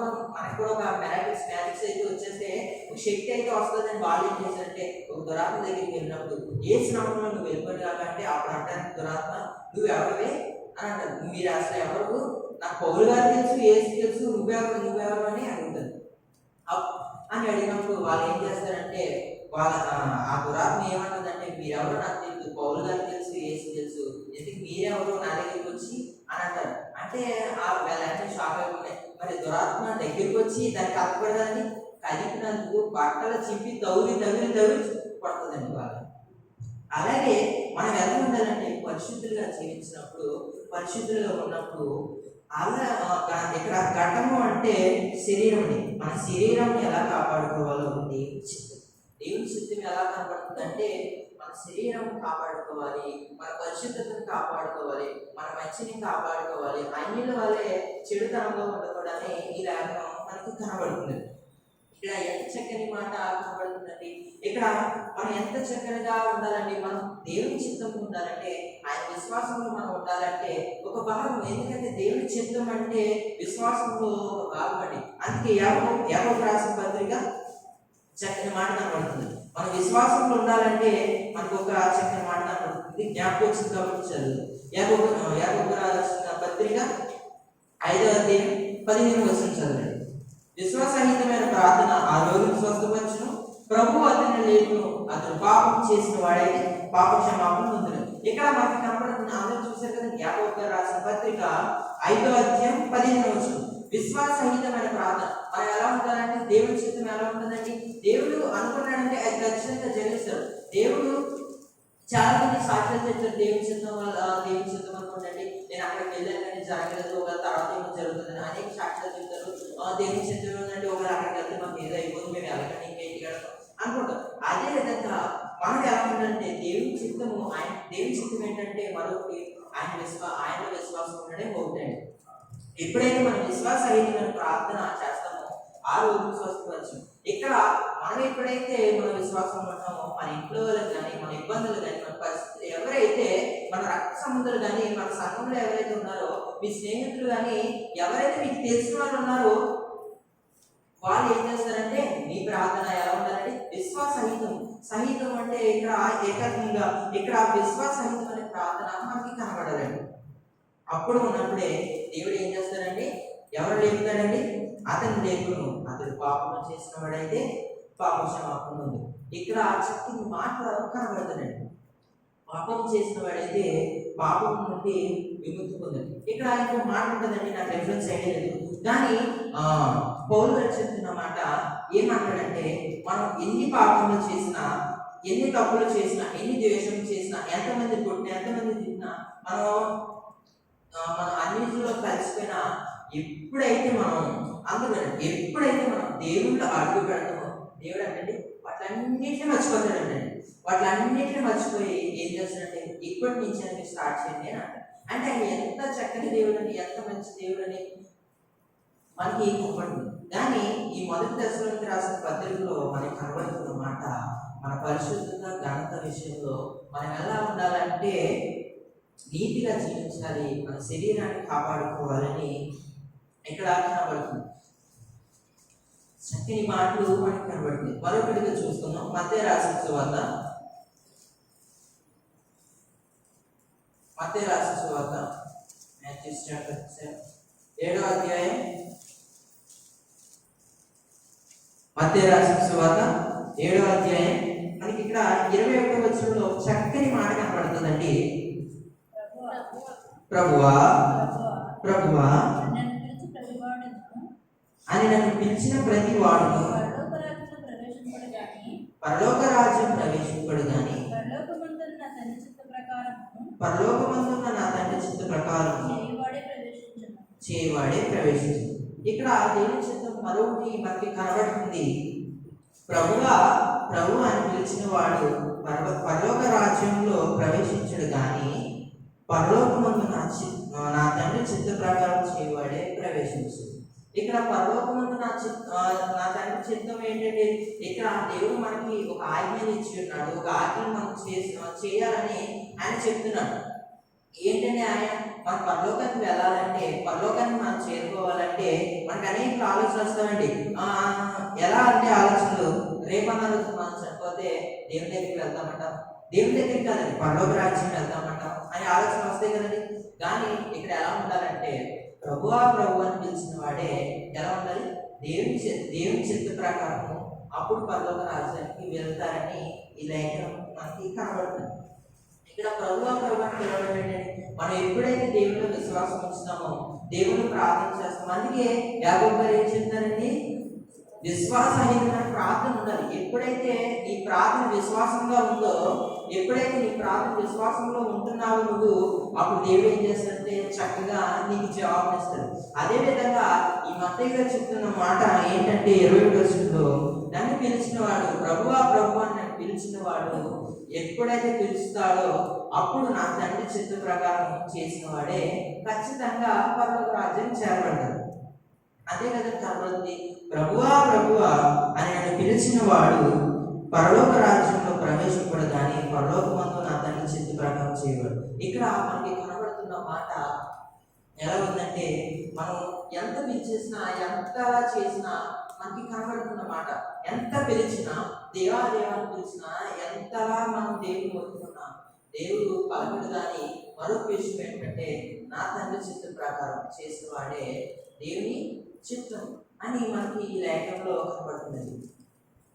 కూడా ఒక మ్యాజిక్స్ అయితే వచ్చేస్తే ఒక శక్తి అయితే వస్తుందని వాళ్ళు ఏం చేశారంటే ఒక దురాత్మ దగ్గరికి వెళ్ళినప్పుడు యేసు నామంలో నువ్వు వెళ్ళిపోయి కాకంటే అప్పుడు అంటారు దురాత్మ, నువ్వు ఎవరివే అని అంటారు. మీరు అసలు ఎవరు? నాకు పౌలు గారు తెలుసు, యేసు తెలుసు, నువ్వెవరు అని అడుగుతారు. అని అడిగినప్పుడు వాళ్ళు ఏం చేస్తారంటే ఆ దురాత్మ ఏమంటుందంటే, మీరెవరో నాకు తెలుసు, పౌలు గారు తెలుసు, యేసు తెలుసు, ఎందుకు మీరెవరు నా దగ్గరికి వచ్చి అని అంటారు. అంటే వాళ్ళంటే షాక్ అయిపోయినాయి. మరి దురాత్మ దగ్గరికి వచ్చి దానికి అప్పకూడదండి, కలిపినందుకు బట్టలు చింపి తవ్వి పడుతుందండి వాళ్ళు. అలాగే మనం ఎలా ఉండాలంటే పరిశుద్ధులుగా జీవించినప్పుడు, పరిశుద్ధులుగా ఉన్నప్పుడు అలా ఇక్కడ ఘటము అంటే శరీరం. మన శరీరం ఎలా కాపాడుకోవాలో దేవుని చిత్తం. దేవుని చిత్తం ఎలా కనబడుతుందంటే మన శరీరం కాపాడుకోవాలి, మన పరిశుద్ధతను కాపాడుకోవాలి, మన మంచిని కాపాడుకోవాలి, అన్యుల వల్లే చెడుతనంలో ఉండకూడదని ఈ లేఖనం మనకు కనబడుతుంది. ఇక్కడ ఎంత చక్కని మాట కనబడుతుందండి. ఇక్కడ మనం ఎంత చక్కగా ఉండాలండి, మనం దేవుని చిత్తం ఉండాలంటే, ఆయన విశ్వాసంలో మనం ఉండాలంటే ఒక భాగం. ఎందుకంటే దేవుని చిత్తం అంటే విశ్వాసంలో ఒక భాగం అండి. అందుకే యాకోబు రాసిన పత్రిక చక్కని మాట కనబడుతుంది. మన విశ్వాసంలో ఉండాలంటే మనకు ఒక చక్కని మాట కనబడుతుంది. జ్ఞాపకం వచ్చింది కాబట్టి చదువు. యాకోబు రాసిన పత్రిక 5వ అధ్యాయం 15వ వచనం చదవండి. విశ్వాసరహితమైన ప్రార్థన ఆ రోగిని స్వస్థపరచును, ప్రభు అతని లేపును, అతను పాపం చేసిన వాడైతే పాప క్షమాపణ పొందును. ఇక్కడ మనకి కనబడుతున్న అందరూ చూశారు కదా, యాకోబు గారు రాసిన పత్రిక 5వ అధ్యాయం 15వ వచనం. విశ్వాసరహితమైన ప్రార్థన మనం ఎలా ఉండాలంటే దేవుని చిత్తం ఎలా ఉంటుందండి. దేవుడు అనుకున్నాడంటే అది ఖచ్చితంగా జరిగిస్తాడు. దేవుడు చాలా మంది సాక్ష్యాలు చెప్తారు, దేవుని చిత్తం అనుకోండి, నేను అక్కడికి వెళ్ళాను కానీ జరగలేదు, ఒక తర్వాత ఏమో జరుగుతుందని అనేక సాక్ష్యాలు చెప్తారు. దేవుని చిత్తం ఉందంటే ఒకవేళ అక్కడికి వెళ్తే మాకు ఏదో అయిపోతుంది, మేము వెళ్ళకండి ఇంకేంటి కడతాం అనుకుంటాం. అదే విధంగా మనకు ఎలా ఉందంటే దేవుని చిత్తము, దేవుని చిత్తం ఏంటంటే మరొకటి ఆయనలో విశ్వాసం ఉండడే ఒకటండి. ఎప్పుడైతే మనం విశ్వాసరహితమైన ప్రార్థన చేస్తామో ఆ రోగిని స్వస్థపరచు. ఇక్కడ మనం ఎప్పుడైతే మన విశ్వాసం ఉంటామో మన ఇంట్లో వాళ్ళకి కానీ మన ఇబ్బందులు కానీ మన పరిస్థితులు ఎవరైతే మన రక్త సంబంధులు కానీ మన సంఘంలో ఎవరైతే ఉన్నారో మీ స్నేహితులు కానీ ఎవరైతే మీకు తెలిసిన వాళ్ళు ఉన్నారో వాళ్ళు ఏం చేస్తారంటే మీ ప్రార్థన ఎలా ఉండాలంటే విశ్వాసహితం. సహితం అంటే ఇక్కడ ఏకత్వంగా ఇక్కడ విశ్వాసహితం అనే ప్రార్థన మనకి కనబడాలండి. అప్పుడు ఉన్నప్పుడే దేవుడు ఏం చేస్తాడండి, ఎవరు లేపుతాడండి, అతను లేపును. అతడు పాపం చేసిన వాడైతే పాప క్షమాపణ ఉంది. ఇక్కడ చక్కని మాట కనబడుతుందండి. పాపం చేసిన వాడైతే పాపం నుండి విముక్తి పొందండి. ఇక్కడ ఇంకో మాట ఉంటుందండి, నాకు రెఫరెన్స్ ఐడియా లేదు, కానీ పౌలు గారు చెప్తున్న మాట ఏమంటాడంటే, మనం ఎన్ని పాపములు చేసినా, ఎన్ని తప్పులు చేసినా, ఎన్ని ద్వేషం చేసినా, ఎంతమంది కొట్టినా, ఎంతమంది తిన్నా, మన అన్నింటిలో కలిసిపోయినా ఎప్పుడైతే మనం దేవుళ్ళు అడుగు పెడతామో దేవుడు అంటే వాటిలన్నింటినీ మర్చిపోతాడండి. వాటిలన్నింటినీ మర్చిపోయి ఏం చేస్తాడంటే ఇప్పటి నుంచి అని స్టార్ట్ చేయండి అని అంటాడు. అంటే ఆయన ఎంత చక్కని దేవుడు అని, ఎంత మంచి దేవుడు అని మనకి కనబడుతుంది. కానీ ఈ మొదటి దశలోకి రాసిన పత్రికలో మనకి కనబడుతున్న మాట, మన పరిశుద్ధత ఘనత విషయంలో మనం ఎలా ఉండాలంటే నీతిగా జీవించాలి, మన శరీరాన్ని కాపాడుకోవాలని ఇక్కడ కనబడుతుంది. చక్కని మాటలు మనకి కనబడుతుంది. మరొకటిగా చూస్తున్నాం, మత్తయి రాసిన సువార్త 7వ అధ్యాయం, మత్తయి రాసిన సువార్త 7వ అధ్యాయం మనకి ఇక్కడ 21వ వచనంలో చక్కని మాట కనబడుతుందండి. ప్రభువా ప్రభువా అని నన్ను పిలిచిన ప్రతి వాడును పరలోక రాజ్యం ప్రవేశింపడు గాని పరలోకమందున్న నా తండ్రి చిత్త ప్రకారం చేయవాడే ప్రవేశించు. ఇక్కడ దేవుని చిత్తం మరొకటి మనకి కనబడుతుంది. ప్రభు అని పిలిచిన వాడు పరలోక రాజ్యంలో ప్రవేశించడు గాని పరలోకమందు నా తండ్రి చిత్త ప్రకారం చేయవాడే ప్రవేశించు. ఇక్కడ పరలోకమందు నా తండ్రి చిత్తం ఏంటంటే, ఇక్కడ దేవుడు మనకి ఒక ఆజ్ఞని ఇచ్చి ఉన్నాడు. ఒక ఆజ్ఞను మనం చేయాలని ఆయన చెప్తున్నాడు. ఏంటంటే ఆయన మన పరలోకానికి వెళ్ళాలంటే, పరలోకాన్ని మనం చేరుకోవాలంటే మనకు అనేక ఆలోచనలు వస్తామండి. ఎలా అంటే ఆలోచనలు, రేపన్న రోజు మనం చనిపోతే దేవుని దగ్గరికి వెళ్తామంటాం, దేవుని దగ్గరికి కాదండి పరలోక రాజ్యం వెళ్తామంటాం అనే ఆలోచన వస్తాయి కదండి. కానీ ఇక్కడ ఎలా ఉండాలంటే ప్రభు అని పిలిచిన వాడే ఎలా ఉండాలి, దేవుని చిత్త ప్రకారం అప్పుడు పరలోక రాజ్యానికి వెళ్తారని ఈ లేఖనం మనకి కనబడుతుంది. ఇక్కడ ప్రభు అని పిలవడం ఏంటంటే, మనం ఎప్పుడైతే దేవుడిలో విశ్వాసం ఉంచుతామో, దేవుని ప్రార్థన చేస్తామో, అందుకే యాకోబు గారు ఏం చెప్తారండి, విశ్వాసహీనమైన ప్రార్థన ఉండాలి. ఎప్పుడైతే నీ ప్రార్థన విశ్వాసంగా ఉందో, ఎప్పుడైతే నీ ప్రార్థన విశ్వాసంలో ఉంటున్నావో నువ్వు, అప్పుడు దేవుడు ఏం చేస్తాడంటే చక్కగా నీకు జవాబు ఇస్తాడు. అదేవిధంగా ఈ మత్తయి గారు చెప్తున్న మాట ఏంటంటే 20వ వచనంలో, నన్ను పిలిచిన వాడు ప్రభువా అని నన్ను పిలిచిన వాడు ఎప్పుడైతే పిలుస్తాడో అప్పుడు నా తండ్రి చిత్త ప్రకారం చేసిన వాడే ఖచ్చితంగా పరలోక రాజ్యం చేరబడతాడు. అదే కదా కనబడుతుంది, ప్రభువా అని నన్ను పిలిచిన వాడు పరలోక రాజ్యంలో ప్రవేశింపడు కానీ పరలోకమందు నా తండ్రి చిత్త ప్రకారం చేయవాడు. ఇక్కడ మనకి కనబడుతున్న మాట ఎలా ఉందంటే, మనం ఎంత పిలిచేసినా, ఎంత చేసినా మనకి కనబడుతున్న మాట, ఎంత పిలిచినా, దేవాదేవాన్ని పిలిచినా, ఎంతలా మనం దేవుని మొత్తుకున్నా దేవుడు పలకడు. కానీ మరొక విషయం ఏంటంటే, నా తండ్రి చిత్త ప్రకారం చేసిన వాడే దేవుని చిత్తం అని మనకి ఈ లేఖంలో కనబడుతుంది.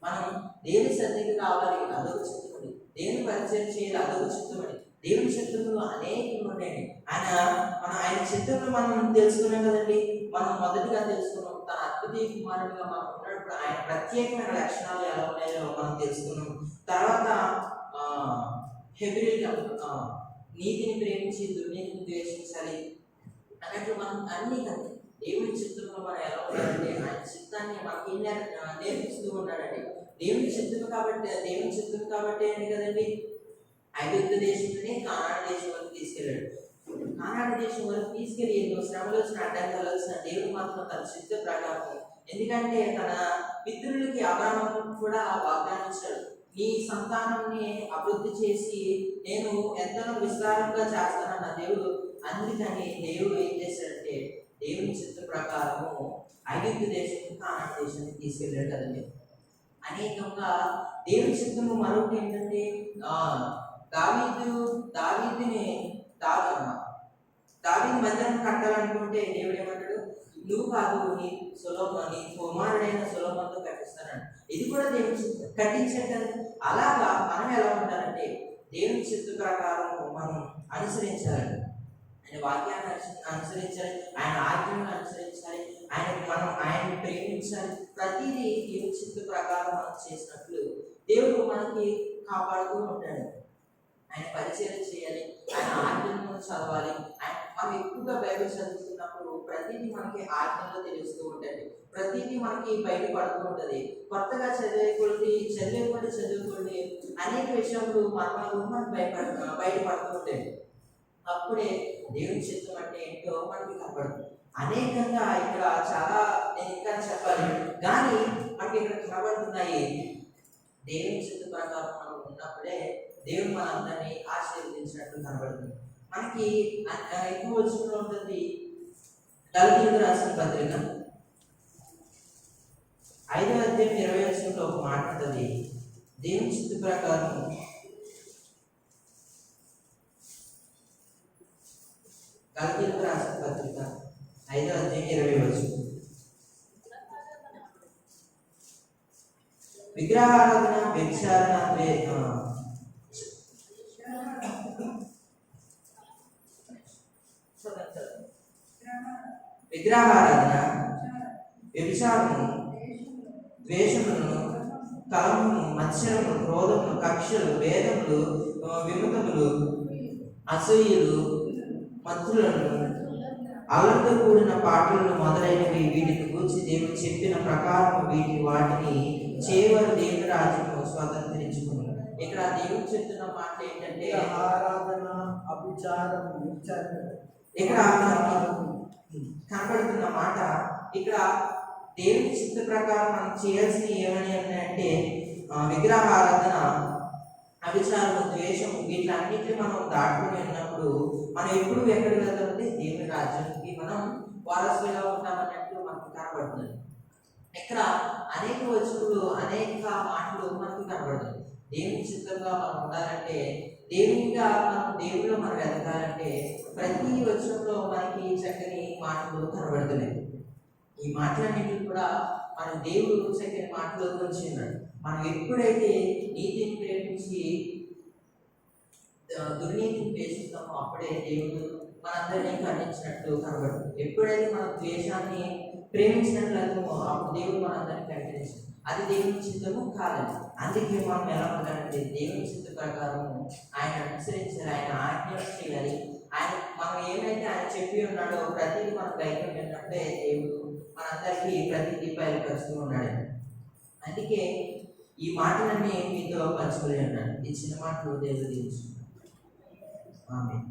మనం దేవుని సన్నిధికి రావాలి, అదొక చిత్తమని, దేవుని పరిచయం చేయాలి, అదొక చిత్తమని. దేవుని చిత్తంలో అనేకలు ఉన్నాయండి. ఆయన చిత్తంలో మనం తెలుసుకున్నాం కదండి. మనం మొదటిగా తెలుసుకున్నాం, తన అద్భుత కుమారుడిగా మనం ఉన్నప్పుడు ఆయన ప్రత్యేకమైన లక్షణాలు ఎలా ఉన్నాయో మనం తెలుసుకున్నాం. తర్వాత హెబ్రీయులు నీతిని ప్రేమించి దుర్నీతిని ద్వేషించాలి అన్నట్లు మనం అన్ని కదా దేవుని చిత్తంలో మనం ఎలా ఉండాలంటే, ఆయన చిత్తాన్ని మనకి నేర్పిస్తూ ఉన్నాడండి. దేవుని చిత్తం కాబట్టి ఏంటి కదండి, ఐగుప్తు దేశం నుండి కానాడు దేశం వరకు తీసుకెళ్ళాడు. కానాడు దేశం వరకు తీసుకెళ్ళి ఎన్నో శ్రమలు వచ్చిన, అడ్డంకాలు వచ్చిన, దేవుడు మాత్రం తన చిత్త ప్రకారం ఎందుకంటే తన పితరులకి అబ్రాహాము కూడా వాగ్దానం ఇచ్చాడు, నీ సంతానాన్ని అభివృద్ధి చేసి నేను ఎంతనో విస్తారంగా చేస్తానన్న దేవుడు. అందుకని దేవుడు ఏం చేశాడంటే దేవుని చిత్త ప్రకారము ఐగుప్తు దేశం కానాను దేశానికి తీసుకెళ్ళాడు కదండి. అనేకంగా దేవుని చిత్తము మరొకటి ఏంటంటే దావీదుని మందిరం కట్టాలనుకుంటే దేవుడు ఏమంటాడు, నువ్వు కాదు నీ కుమారుడైన సొలొమోనుతో కట్టిస్తానని. ఇది కూడా దేవుని చిత్తం, కట్టించాడు. అలాగా మనం ఎలా ఉంటారంటే దేవుని చిత్త ప్రకారం మనం అనుసరించాలి, ఆయన వాక్యాన్ని అనుసరించాలి, ఆయన ఆజ్ఞలను అనుసరించాలి, ఆయన్ని ప్రేమించాలి. ప్రతిదీ దేవుని చిత్త ప్రకారం మనం చేసినట్లు దేవుడు మనకి కాపాడుతూ ఉంటాడు. ఆయన పరిచయం చేయాలి, ఆయన ఆజ్ఞలను చదవాలి. మనం ఎక్కువగా బైబిల్ చదువుతున్నప్పుడు ప్రతిదీ మనకి ఆజ్ఞలో తెలుస్తూ ఉంటుంది, ప్రతిదీ మనకి బయటపడుతూ ఉంటుంది. కొత్తగా చదువుకోండి అనేక విషయాలు మనకు బయటపడుతూ ఉంటాయి. అప్పుడే దేవుని చిత్తం అంటే ఏంటో మనకి కనబడుతుంది. అనేకంగా ఇక్కడ చాలా నేను ఇంకా చెప్పాలి, కానీ మనకి ఇక్కడ కనబడుతున్నాయి. దేవుని చిత్త ప్రకారం మనం ఉన్నప్పుడే దేవుడు మనందరినీ ఆశీర్వదించినట్టు కనబడుతుంది. మనకి ఎక్కువ వచనంలో ఉంటుంది గలతీయులకు రాసిన పత్రిక 5వ అధ్యాయం 20వ వచనంలో ఒక మాట ఉంటుంది, దేవుని చిత్త ప్రకారం. గలతీయులకు రాసిన పత్రిక 5వ అధ్యాయం 20వ వచనం. విగ్రహారాధన, వ్యభిచారణ, విగ్రహారాధన, వ్యభిచారము, ద్వేషములను, కలమును, మత్సరము, క్రోధములు, కక్షలు, భేదములు, విమతములు, అసూయలు, మంత్రులను, అల్లరితో కూడిన పాటలను మొదలైనవి వీటిని గురించి దేవుడు చెప్పిన ప్రకారం వాటిని చేయవారు దేవుని రాజ్యము స్వతంత్రించుకుని. ఇక్కడ దేవుడు చెప్తున్న మాట ఏంటంటే ఆరాధన, అభిచారం, ఇక్కడ కనబడుతున్న మాట, ఇక్కడ దేవుని చిత్త ప్రకారం మనం చేయాల్సినవి ఏమని అంటే విగ్రహారాధన, అభిచారము, ద్వేషం, వీటిలన్నింటినీ మనం దాటుకుని ఉన్నప్పుడు మనం ఎప్పుడు ఎక్కడికి వెళ్తామంటే దేవుని రాజ్యానికి మనం వారసులుగా ఉంటామన్నట్టు మనకు కనబడుతుంది. ఇక్కడ అనేక వచనాలు, అనేక మాటలు మనకు కనబడుతుంది. దేవుని చిత్తంగా మనం ఉండాలంటే, దేవుడిలో మనం ఎదగాలంటే ప్రతి వచనంలో మనకి చక్కని మాటలు కనబడుతున్నాయి. ఈ మాటలన్నింటినీ కూడా మన దేవుడు చక్కని మాటలు గురించి ఉన్నాడు. మనం ఎప్పుడైతే నీతిని ప్రేమించి దుర్నీతిని ద్వేషిస్తామో అప్పుడే దేవుడు మనందరినీ ఖండించినట్టు కనబడుతుంది. ఎప్పుడైతే మనం ద్వేషాన్ని ప్రేమించినట్లయితే అప్పుడు దేవుడు మనందరినీ ఖండించాడు. అది దేవుని చిత్తము కాదండి. అందుకే మనం ఎలా ఉండాలంటే దేవుని చిత్త ప్రకారం ఆయన అనుసరించాలి, ఆయన ఆజ్ఞలు చేయాలి. మనం ఏమైతే ఆయన చెప్పి ఉన్నాడో ప్రతిదీ మనం బయటకు వెళ్ళినప్పుడే దేవుడు మనందరికీ ప్రతిదీ బయలుపరుస్తూ ఉన్నాడు. అందుకే ఈ మాటలన్నీ మీతో పంచుకొని ఉన్నాను. ఈ చిన్న మాటలు దేవుడు దీవించుకున్నాడు. ఆమేన్.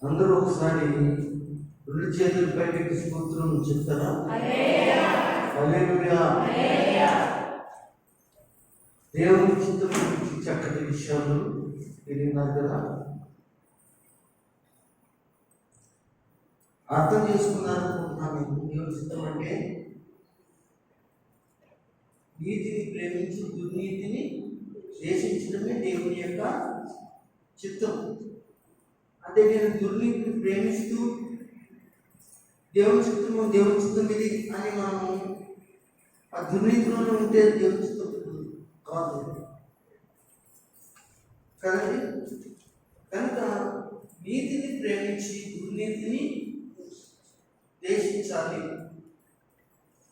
అందరూ ఒకసారి 2 చేతులపై పెట్టి స్తోత్రం చెప్తారా? హల్లెలూయా. దేవుని చిత్తం గురించి చక్కటి విషయాలు విన్నారు కదా, అర్థం చేసుకున్నారు అనుకుంటున్నాను. దేవుని చిత్తం అంటే నీతిని ప్రేమించి దుర్నీతిని ద్వేషించడమే దేవుని యొక్క చిత్తం. అంటే నేను దుర్నీతిని ప్రేమిస్తూ దేవుని చిత్తం ఇది అని మనము ఆ దుర్నీతిలోనే ఉంటే దేవుని చిత్తం కాదు కదండి. కనుక నీతిని ప్రేమించి దుర్నీతిని ద్వేషించాలి,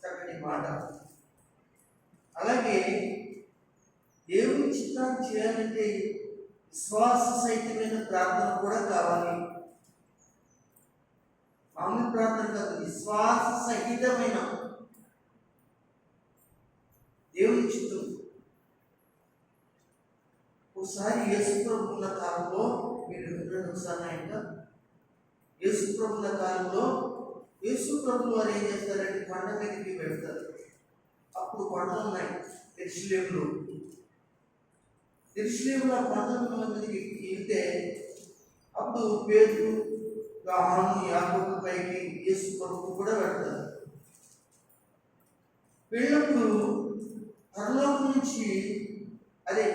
చక్కటి మాట. అలాగే దేవుని చిత్తాన్ని చేయాలంటే విశ్వాస సహితమైన ప్రార్థన కూడా కావాలి. మామూలు ప్రార్థన కాదు, విశ్వాస సహితమైన దేవుని చిత్తం. ఒకసారి యేసుప్రభు ఉన్న కాలంలో, మీరు వినండి ఒకసారి ఆయన, యేసుప్రభు ఉన్న కాలంలో యేసుప్రభు వారు ఏం చేస్తారంటే కొండ మీదకి వెళ్తారు. అప్పుడు కొండలు ఉన్నాయి యెరూషలేములో. యెరూషలేములో కొండల మీదకి వెళ్తే అప్పుడు పేతురు, యోహాను, యాకోబు పైకి యేసుప్రభు కూడా వెళ్తారు. వెళ్ళినప్పుడు పరలోకం నుంచి, అదే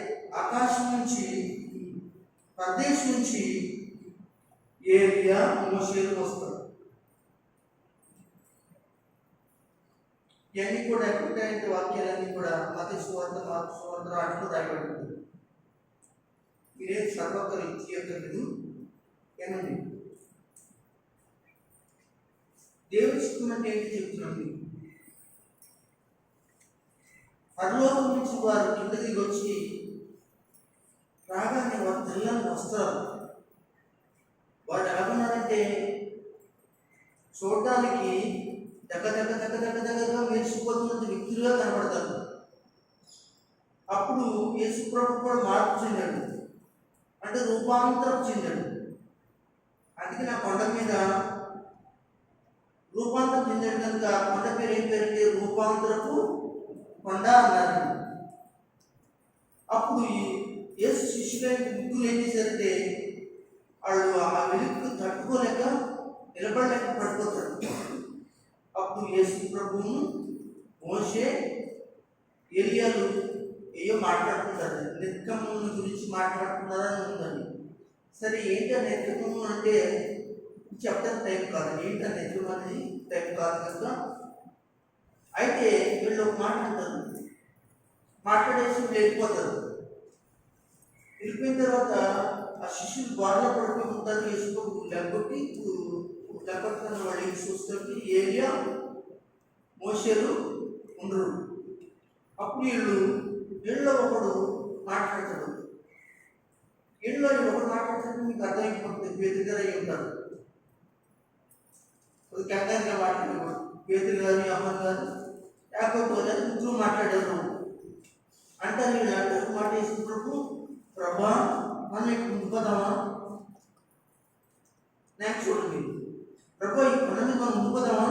ఆకాశం నుంచి, ప్రదేశం నుంచి ఏలియా, మోషేలు వస్తారు. ఇవన్నీ కూడా ఎక్కడంటే వాక్యాలన్నీ కూడా మత్తయి సువార్త, మార్కు సువార్త వాటిలో రాయబడుతుంది. మీరేం సర్వకరు తీయగలదు ఏమండి? దేవుని చిత్తం అంటే ఏంటి చెప్తున్నాను. పరలోకం నుంచి వారు కిందకి వచ్చి రాగానే వారు తెల్లని వస్త్రాలు, వారు ఎలాగున్నారంటే చూడటానికి దగ్గరగా మెరిసిపోతున్న వ్యక్తులుగా కనబడతారు. అప్పుడు యేసుప్రభు కూడా మార్పు చెందాడు, అంటే రూపాంతరం చెందాడు. అందుకే నా కొండ మీద రూపాంతరం చెందాడు కనుక కొండ పేరు ఏం పేరంటే రూపాంతరపు కొండ అన్నారు. అప్పుడు యేసు శిష్యులైన ముగ్గురు ఏం చేశారంటే వాళ్ళు ఆ వెలుగుకు తట్టుకోలేక నిలబడలేక పడిపోతారు. అప్పుడు యేసు ప్రభువును మోషే, ఏలియాలు ఏయో మాట్లాడుకుంటారు. నిర్గమముల గురించి మాట్లాడుతున్నారని ఉందని. సరే ఏంటి ఆ నిర్గమము అంటే చెప్తాను, టైం కాదు. ఏంటి ఆ నిర్గమం అనేది టైం కాదు కనుక అయితే వీళ్ళు ఒక మాట అంటారు, మాట్లాడేసి వెళ్ళిపోతారు. వెళ్ళిపోయిన తర్వాత ఆ శిష్యులు గోడలో పడుతూ ఉంటారు. యేసుప్రభు లేకపోతే వాళ్ళు ఏం చూస్తుంటే ఏలియా, మోషేలు ఉండరు. అప్పుడు వీళ్ళలో ఒకడు మాట్లాడతాడు. వీళ్ళలో ఒకడు మాట్లాడుతుంటే మీకు అర్థమైపోతుంది, పేతురు గారు అయి ఉంటారు. కంగారుగా మాట్లాడేవాడు. పేతురు గారు, యోహాను గారు, యాకోబు గారు ముగ్గురు మాట్లాడారు. అంటారు వీళ్ళు అంటే ఒక మాట వేసినప్పుడు, ప్రభా మనం ఇక్కడ ఉండిపోదామా? నాకు చూడండి, ప్రభా ఈ కొండ మీద మనం ఉండిపోదామా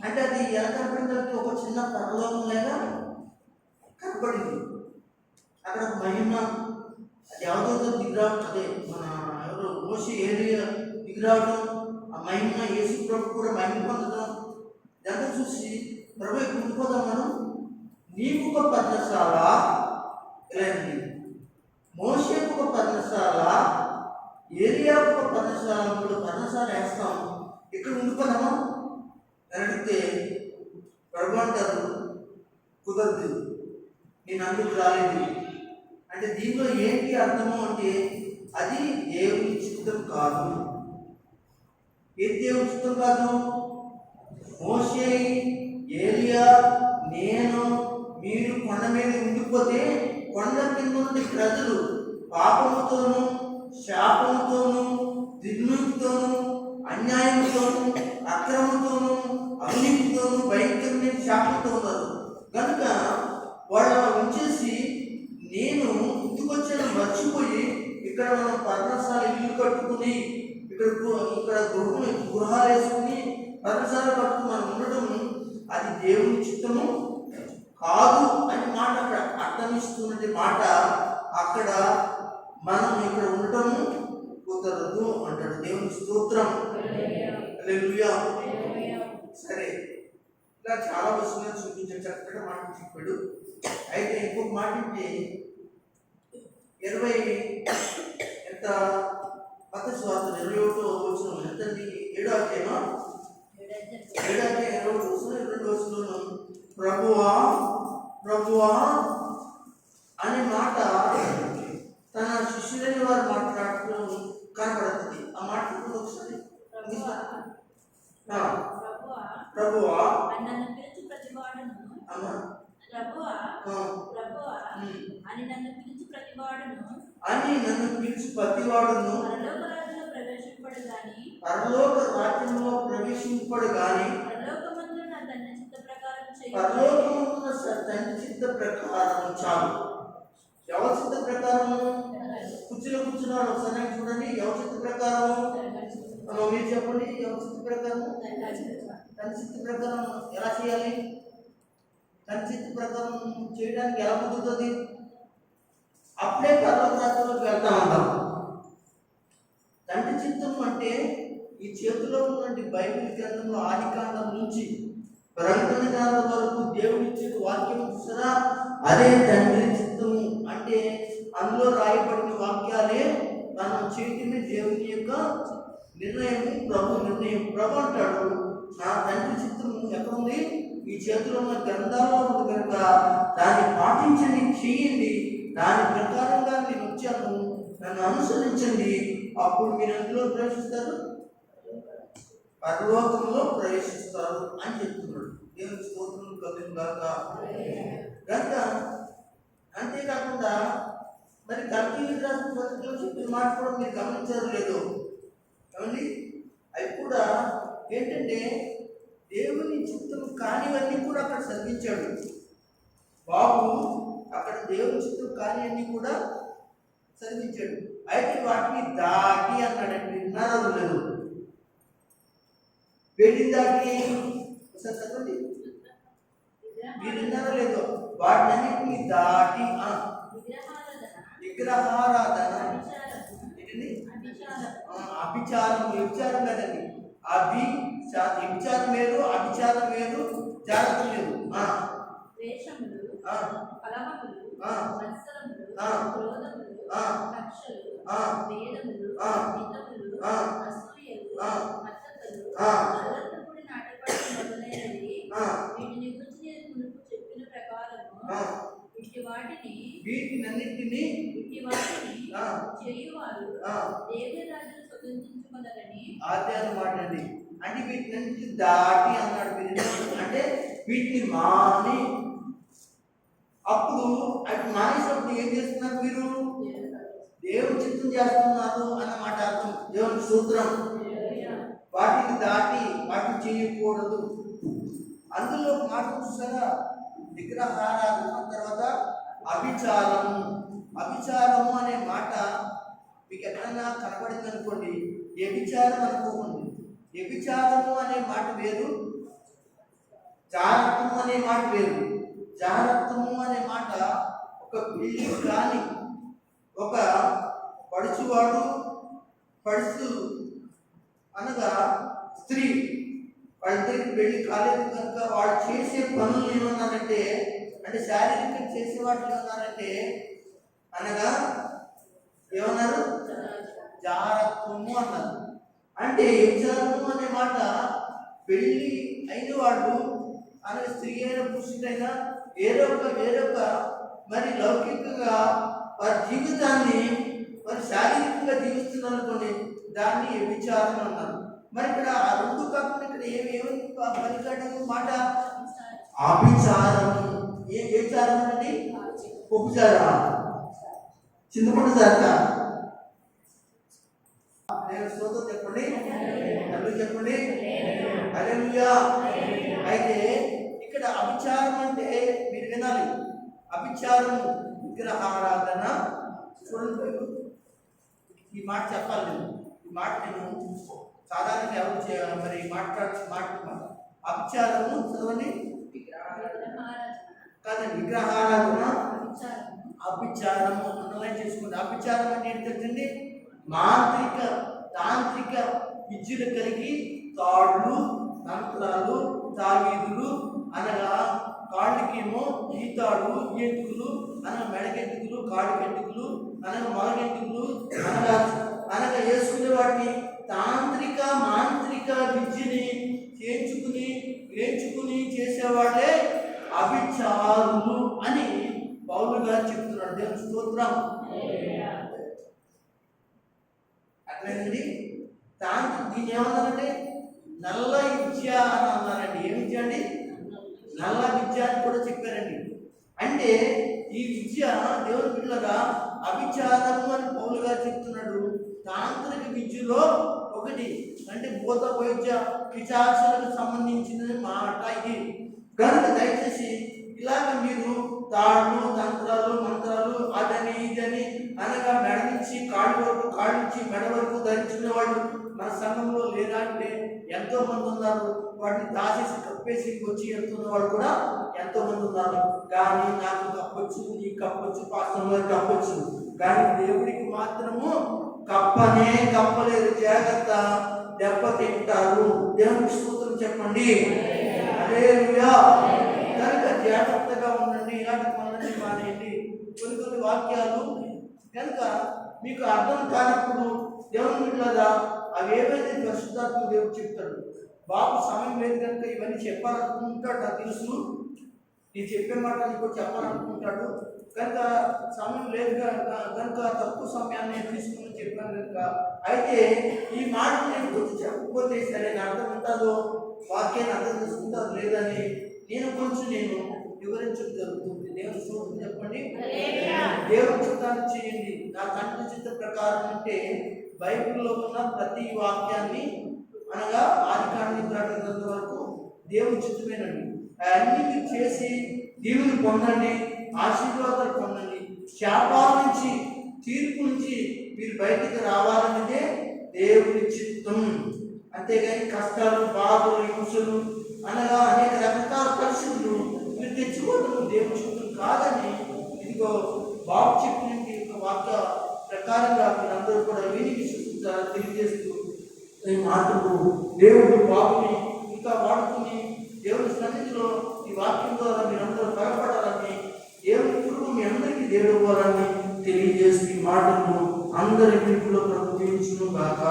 అంటే అది ఎలా కనపడిందంటే ఒక చిన్న పరలోకం లాగా కనపడింది. అక్కడ మహిమ, అది ఎవరితో దిగిరావడం, అదే మన ఎవరు మోషే, ఏలియా దిగిరావడం, ఆ మహిమ యేసుప్రభు కూడా మహిమ పొందడం, ఇదంతా చూసి ప్రభు ఇక్కడ ఉండిపోదాం మనం, నీకు ఒక పర్ణశాల, ఇలాంటి మోషేకు ఒక పర్ణశాల, ఏలియాకు ఒక పర్ణశాల, మూడు పర్ణశాల వేస్తాం, ఇక్కడ ఉండిపోదామా అని అడిగితే ప్రభు అంటారు, కుదరదు, నేను అందుకు రాలేదు. అంటే దీనిలో ఏంటి అర్థము అంటే అది దేవుని చిత్తం కాదు. ఏ దేవుని చిత్తం కాదు? మోషే, ఏలియా, నేను, మీరు కొండ మీద ఉండిపోతే కొండ కింద నుండి ప్రజలు పాపముతోనూ, శాపముతోనూ, దుర్నీతితోనూ, అన్యాయంతోనూ, అక్రమంతోనూ, అవినీతితోనూ, భయంకరమైన శాపంతో ఉన్నారు. కనుక వాళ్ళు అలా ఉంచేసి నేను ఇంటికొచ్చిన మర్చిపోయి ఇక్కడ మనం పర్ణశాల ఇల్లు కట్టుకుని ఇక్కడ గృహాలు వేసుకుని పర్ణశాల కట్టుకుని మనం ఉండటం అది దేవుని చిత్తము కాదు అని మాట అక్కడ అర్థమిస్తున్నది మాట. అక్కడ మనం ఇక్కడ ఉండటము కుదరదు అంటాడు. దేవుని స్తోత్రం, హల్లెలూయా. సరే, ఇలా చాలా వస్తువులు చూపించాడు, చక్కగా మాట చెప్పాడు. అయితే ఇంకొక మాట అంటే 20 ఎంత మత్తయి సువార్త 21వ వచనం ఎంతండి? 7వ అధ్యాయం 20వ వచనం 22వ వచనంలో ప్రభువా ప్రభువా అనే మాట తన శిష్యులైన వారు మాట్లాడుతూ కనపడుతుంది. ఆ మాట ఒకసారి ప్రభువా అమ్మా ప్రభువా ఆ, ప్రభువా ఉమ్. అని నన్ను పిలిచి ప్రతివాడును అని నన్ను పిలిచి ప్రతివాడును పరలోక రాజ్యంలో ప్రవేశింపడు గాని పరలోక రాజ్యంలో ప్రవేశింపడు గాని పరలోకమందు నా తండ్రి చిత్త ప్రకారం చేయువాడే పరలోకమున్న తండ్రి చిత్త ప్రకారం చాలు. ఎవరి చిత్త ప్రకారం? కుర్చీలో కూర్చున్నాడు ఒకసారి చూడండి. ఎవరి చిత్త ప్రకారం? మీరు చెప్పండి. ఎవరి చిత్త ప్రకారం? తన చిత్త ప్రకారం ఎలా చేయాలి? తన చిత్త ప్రకారం చేయడానికి ఎలా కుదురుతుంది? అప్పుడే పరలోక రాజ్యంలోకి వెళ్తామంటాం. తండ్రి చిత్తం అంటే ఈ చేతిలో ఉన్నటువంటి బైబిల్ గ్రంథంలో ఆదికాండం నుంచి ప్రకటన గ్రంథం వరకు దేవుడు ఇచ్చే వాక్యం చూసారా, అదే తండ్రి చిత్తము. అంటే అందులో రాయబడిన వాక్యాలే మనం చేయటమే దేవుని యొక్క నిర్ణయము, ప్రభు నిర్ణయం. ప్రభు అంటాడు, నా తండ్రి చిత్తము ఎక్కడుంది? ఈ చేతిలో ఉన్న గ్రంథాల్లో ఉంది కనుక దాన్ని పాటించండి, చేయండి. దాని ప్రకారంగా నేను వచ్చాను, నన్ను అనుసరించండి. అప్పుడు మీరు ఎందులో ప్రవేశిస్తారు? పరలోకంలో ప్రవేశిస్తారు అని చెప్తున్నాడు. దేవుని స్తోత్రం కలుగును గాక. కనుక అంతేకాకుండా మరి కల్తీ రాసిన పత్రికలో చెప్పిన మాట కూడా మీరు గమనించారు లేదో ఏమండి? అవి కూడా ఏంటంటే దేవుని చిత్తం కానివన్నీ కూడా అక్కడ సర్వించాడు బాబు. అక్కడ దేవుని చిత్తం కానివన్నీ కూడా సర్వించాడు. అయితే వాటిని దాటి అన్నాడండి. విన్నారో లేదు? వేటిని దాటి? ఒకసారి చదవండి. మీరు విన్నారో లేదో? వాటిని అన్నింటినీ దాటి విగ్రహారాధన, అభిచారం. వ్యభిచారం కదండి. వ్యభిచారం వేరు, అభిచారం వేరు, జాగ్రత్త లేదు. ద్వేషములు, కలహములు, మత్సరములు, క్రోధములు, కక్షలు, భేదములు, హితములు, అసూయలు, మత్తతులు, అల్లరితో కూడిన ఆటపాటలు మొదలైనవి. వీటిని గురించి నేను మునుపు చెప్పిన ప్రకారము వీటినన్నింటినీ చేయువారు దేవుని రాజ్యం స్వతంత్రించుకొనరని ఆది అన్నమాట అండి. అంటే వీటినన్నింటినీ దాటి అన్నాడు. అంటే వీటిని మాని, అప్పుడు అటు మానేసినప్పుడు ఏం చేస్తున్నారు? మీరు దేవుని చిత్తం చేస్తున్నారు అన్నమాట అర్థం. దేవుని సూత్రం. వాటిని దాటి వాటిని చేయకూడదు. అందులో మాట చూసారా? విగ్రహారాధన, తర్వాత అభిచారము. అభిచారము అనే మాట మీకు ఎక్కడైనా కనబడింది అనుకోండి, వ్యభిచారం అనుకోకండి. వ్యభిచారము అనే మాట వేరు, జారత్వము అనే మాట వేరు. జారత్వము అనే మాట ఒక పెళ్లి కానీ ఒక పడుచువాడు, పడుచు అనగా స్త్రీ, వాళ్ళిద్దరికి పెళ్లి కాలేదు కనుక వాళ్ళు చేసే పనులు ఏమన్నారంటే, అంటే శారీరకంగా చేసే వాటిని ఏమన్నారంటే, అనగా ఏమన్నారు? జారత్వము అన్నారు. అంటే వ్యభిచారము అనే మాట పెళ్లి అయిన వాడు అనగా స్త్రీ అయిన పురుషుడైనా వేరొక మరి లౌకికంగా వారి జీవితాన్ని మరి శారీరకంగా జీవిస్తున్నారు అనుకోండి, దాన్ని వ్యభిచారం అన్నారు. మరి ఇక్కడ ఆ రెండు కాకుండా ఇక్కడ ఏమేమి పలికాడు మాట? అభిచారము. ఏం వ్యభిచారం అండి? ఉపచారం. చింతపండు సార్ నేను స్తోత్రం చెప్పండి, అల్లు చెప్పండి, హల్లెలూయా. అయితే ఇక్కడ అభిచారం అంటే మీరు వినాలి. అభిచారము విగ్రహారాధన. చూడండి, ఈ మాట చెప్పాలి నేను. ఈ మాట నేను సాధారణ ఎవరు మరి మాట్లాడుతున్నాను. అభిచారము చదవండి. కాదండి, విగ్రహారాధన, అభిచారము అండర్లైన్ చేసుకోండి. అభిచారం అంటే ఏంటంటే తాంత్రిక విద్యలు కలిగి తాళ్ళు, తంత్రాలు, తావీదులు అనగా కాళ్ళకేమో ఈతాడు, ఎంటుకులు అనగా మెడకెంటుకులు, కాడికెంటుకులు అనగా మొలకెంటుకులు అనగా వేసుకునే వాటిని తాంత్రిక మాంత్రిక విద్యని నేర్చుకుని చేసేవాళ్ళే అభిచారులు అని పౌలు గారు చెప్తున్నాడు. దేవుని స్తోత్రం. అట్లేనండి. దీన్ని ఏమన్నారంటే నల్ల విద్య అని అన్నారండి. ఏ విద్య అండి? నల్ల విద్య అని కూడా చెప్పారండి. అంటే ఈ విద్య దేవుని పిల్లగా అభిచారము అని పౌలు గారు చెప్తున్నాడు. తాంత్రిక విద్యలో ఒకటి అంటే భూత వైద్య పిశాచాలకు సంబంధించిన మాట ఇది. కనుక దయచేసి ఇలాగ మీరు తాళ్ళు తంత్రాలు మంత్రాలు అదని ఇదని అనగా మెడ నుంచి కాళ్ళు వరకు, కాళ్ళ నుంచి మెడ వరకు ధరించిన వాళ్ళు మన సంఘంలో లేరా అంటే ఎంతో మంది ఉన్నారు. వాటిని దాచేసి కప్పేసి వచ్చి వెళ్తున్న వాళ్ళు కూడా ఎంతో మంది ఉన్నారు. కానీ నాకు కప్పొచ్చు, నీ కప్పొచ్చు, పాస్టర్ కప్పొచ్చు, కానీ దేవుడికి మాత్రము కప్పనే కప్పలేదు. జాగ్రత్త, దెబ్బ తింటారు. దేవునికి స్తోత్రం చెప్పండి. హల్లెలూయా. కనుక జాగ్రత్తగా ఉండండి. ఇలాంటి పనులని మానేయండి. కొన్ని వాక్యాలు కనుక మీకు అర్థం కానప్పుడు దేవుని బిడ్డలారా అవి ఏవైతే పరిశుద్ధాత్మ దేవుడు చెప్తాడు. బాబు సమయం లేదు కనుక ఇవన్నీ చెప్పాలనుకుంటాడు, నాకు తెలుసు. నేను చెప్పే మాట నీకు చెప్పాలనుకుంటాడు కనుక సమయం లేదు కనుక తక్కువ సమయాన్ని తీసుకుని చెప్పాను కనుక. అయితే ఈ మాట నేను కొంచెం చెప్పకపోతే సరే అర్థం ఉంటుందో, వాక్యాన్ని అర్థం చేసుకుంటారు లేదని నేను వివరించడం జరుగుతుంది. దేవుని స్తోత్రం చెప్పండి. దేవుని చిత్తాన్ని చేయండి. నా తండ్రి చిత్త ప్రకారం అంటే బైబిల్లో ఉన్న ప్రతి వాక్యాన్ని అనగా ఆదికాండం ప్రకటన వరకు దేవుని చిత్తమేనండి. అవన్నీ మీరు చేసి దీవుని పొందండి, ఆశీర్వాదాలు పొందండి. శాపాల నుంచి, తీర్పు నుంచి మీరు బయటికి రావాలనేదే దేవుని చిత్తం. అంతేగాని కష్టాలు, బాధలు, హింసలు అనగా అనేక రకరకాల పరిస్థితులు మీరు తెచ్చుకోవడం దేవుని చిత్తం కాదని ఇదిగో బాబు చెప్పిన వాక్య ప్రకారంగా మీరందరూ కూడా విని విశ్వసిస్తారా తెలియజేస్తూ ఈ మాటలు దేవుడు బాబుని ఇంకా వాడుకుని దేవుని సన్నిధిలో ఈ వాక్యం ద్వారా మీరందరూ బలపడాలని, దేవుని కృప మీ అందరికీ దేవుడు ఇవ్వాలని తెలియజేస్తూ ఈ మాటలను అందరి పిలుపులో ప్రభుత్వించును గాక.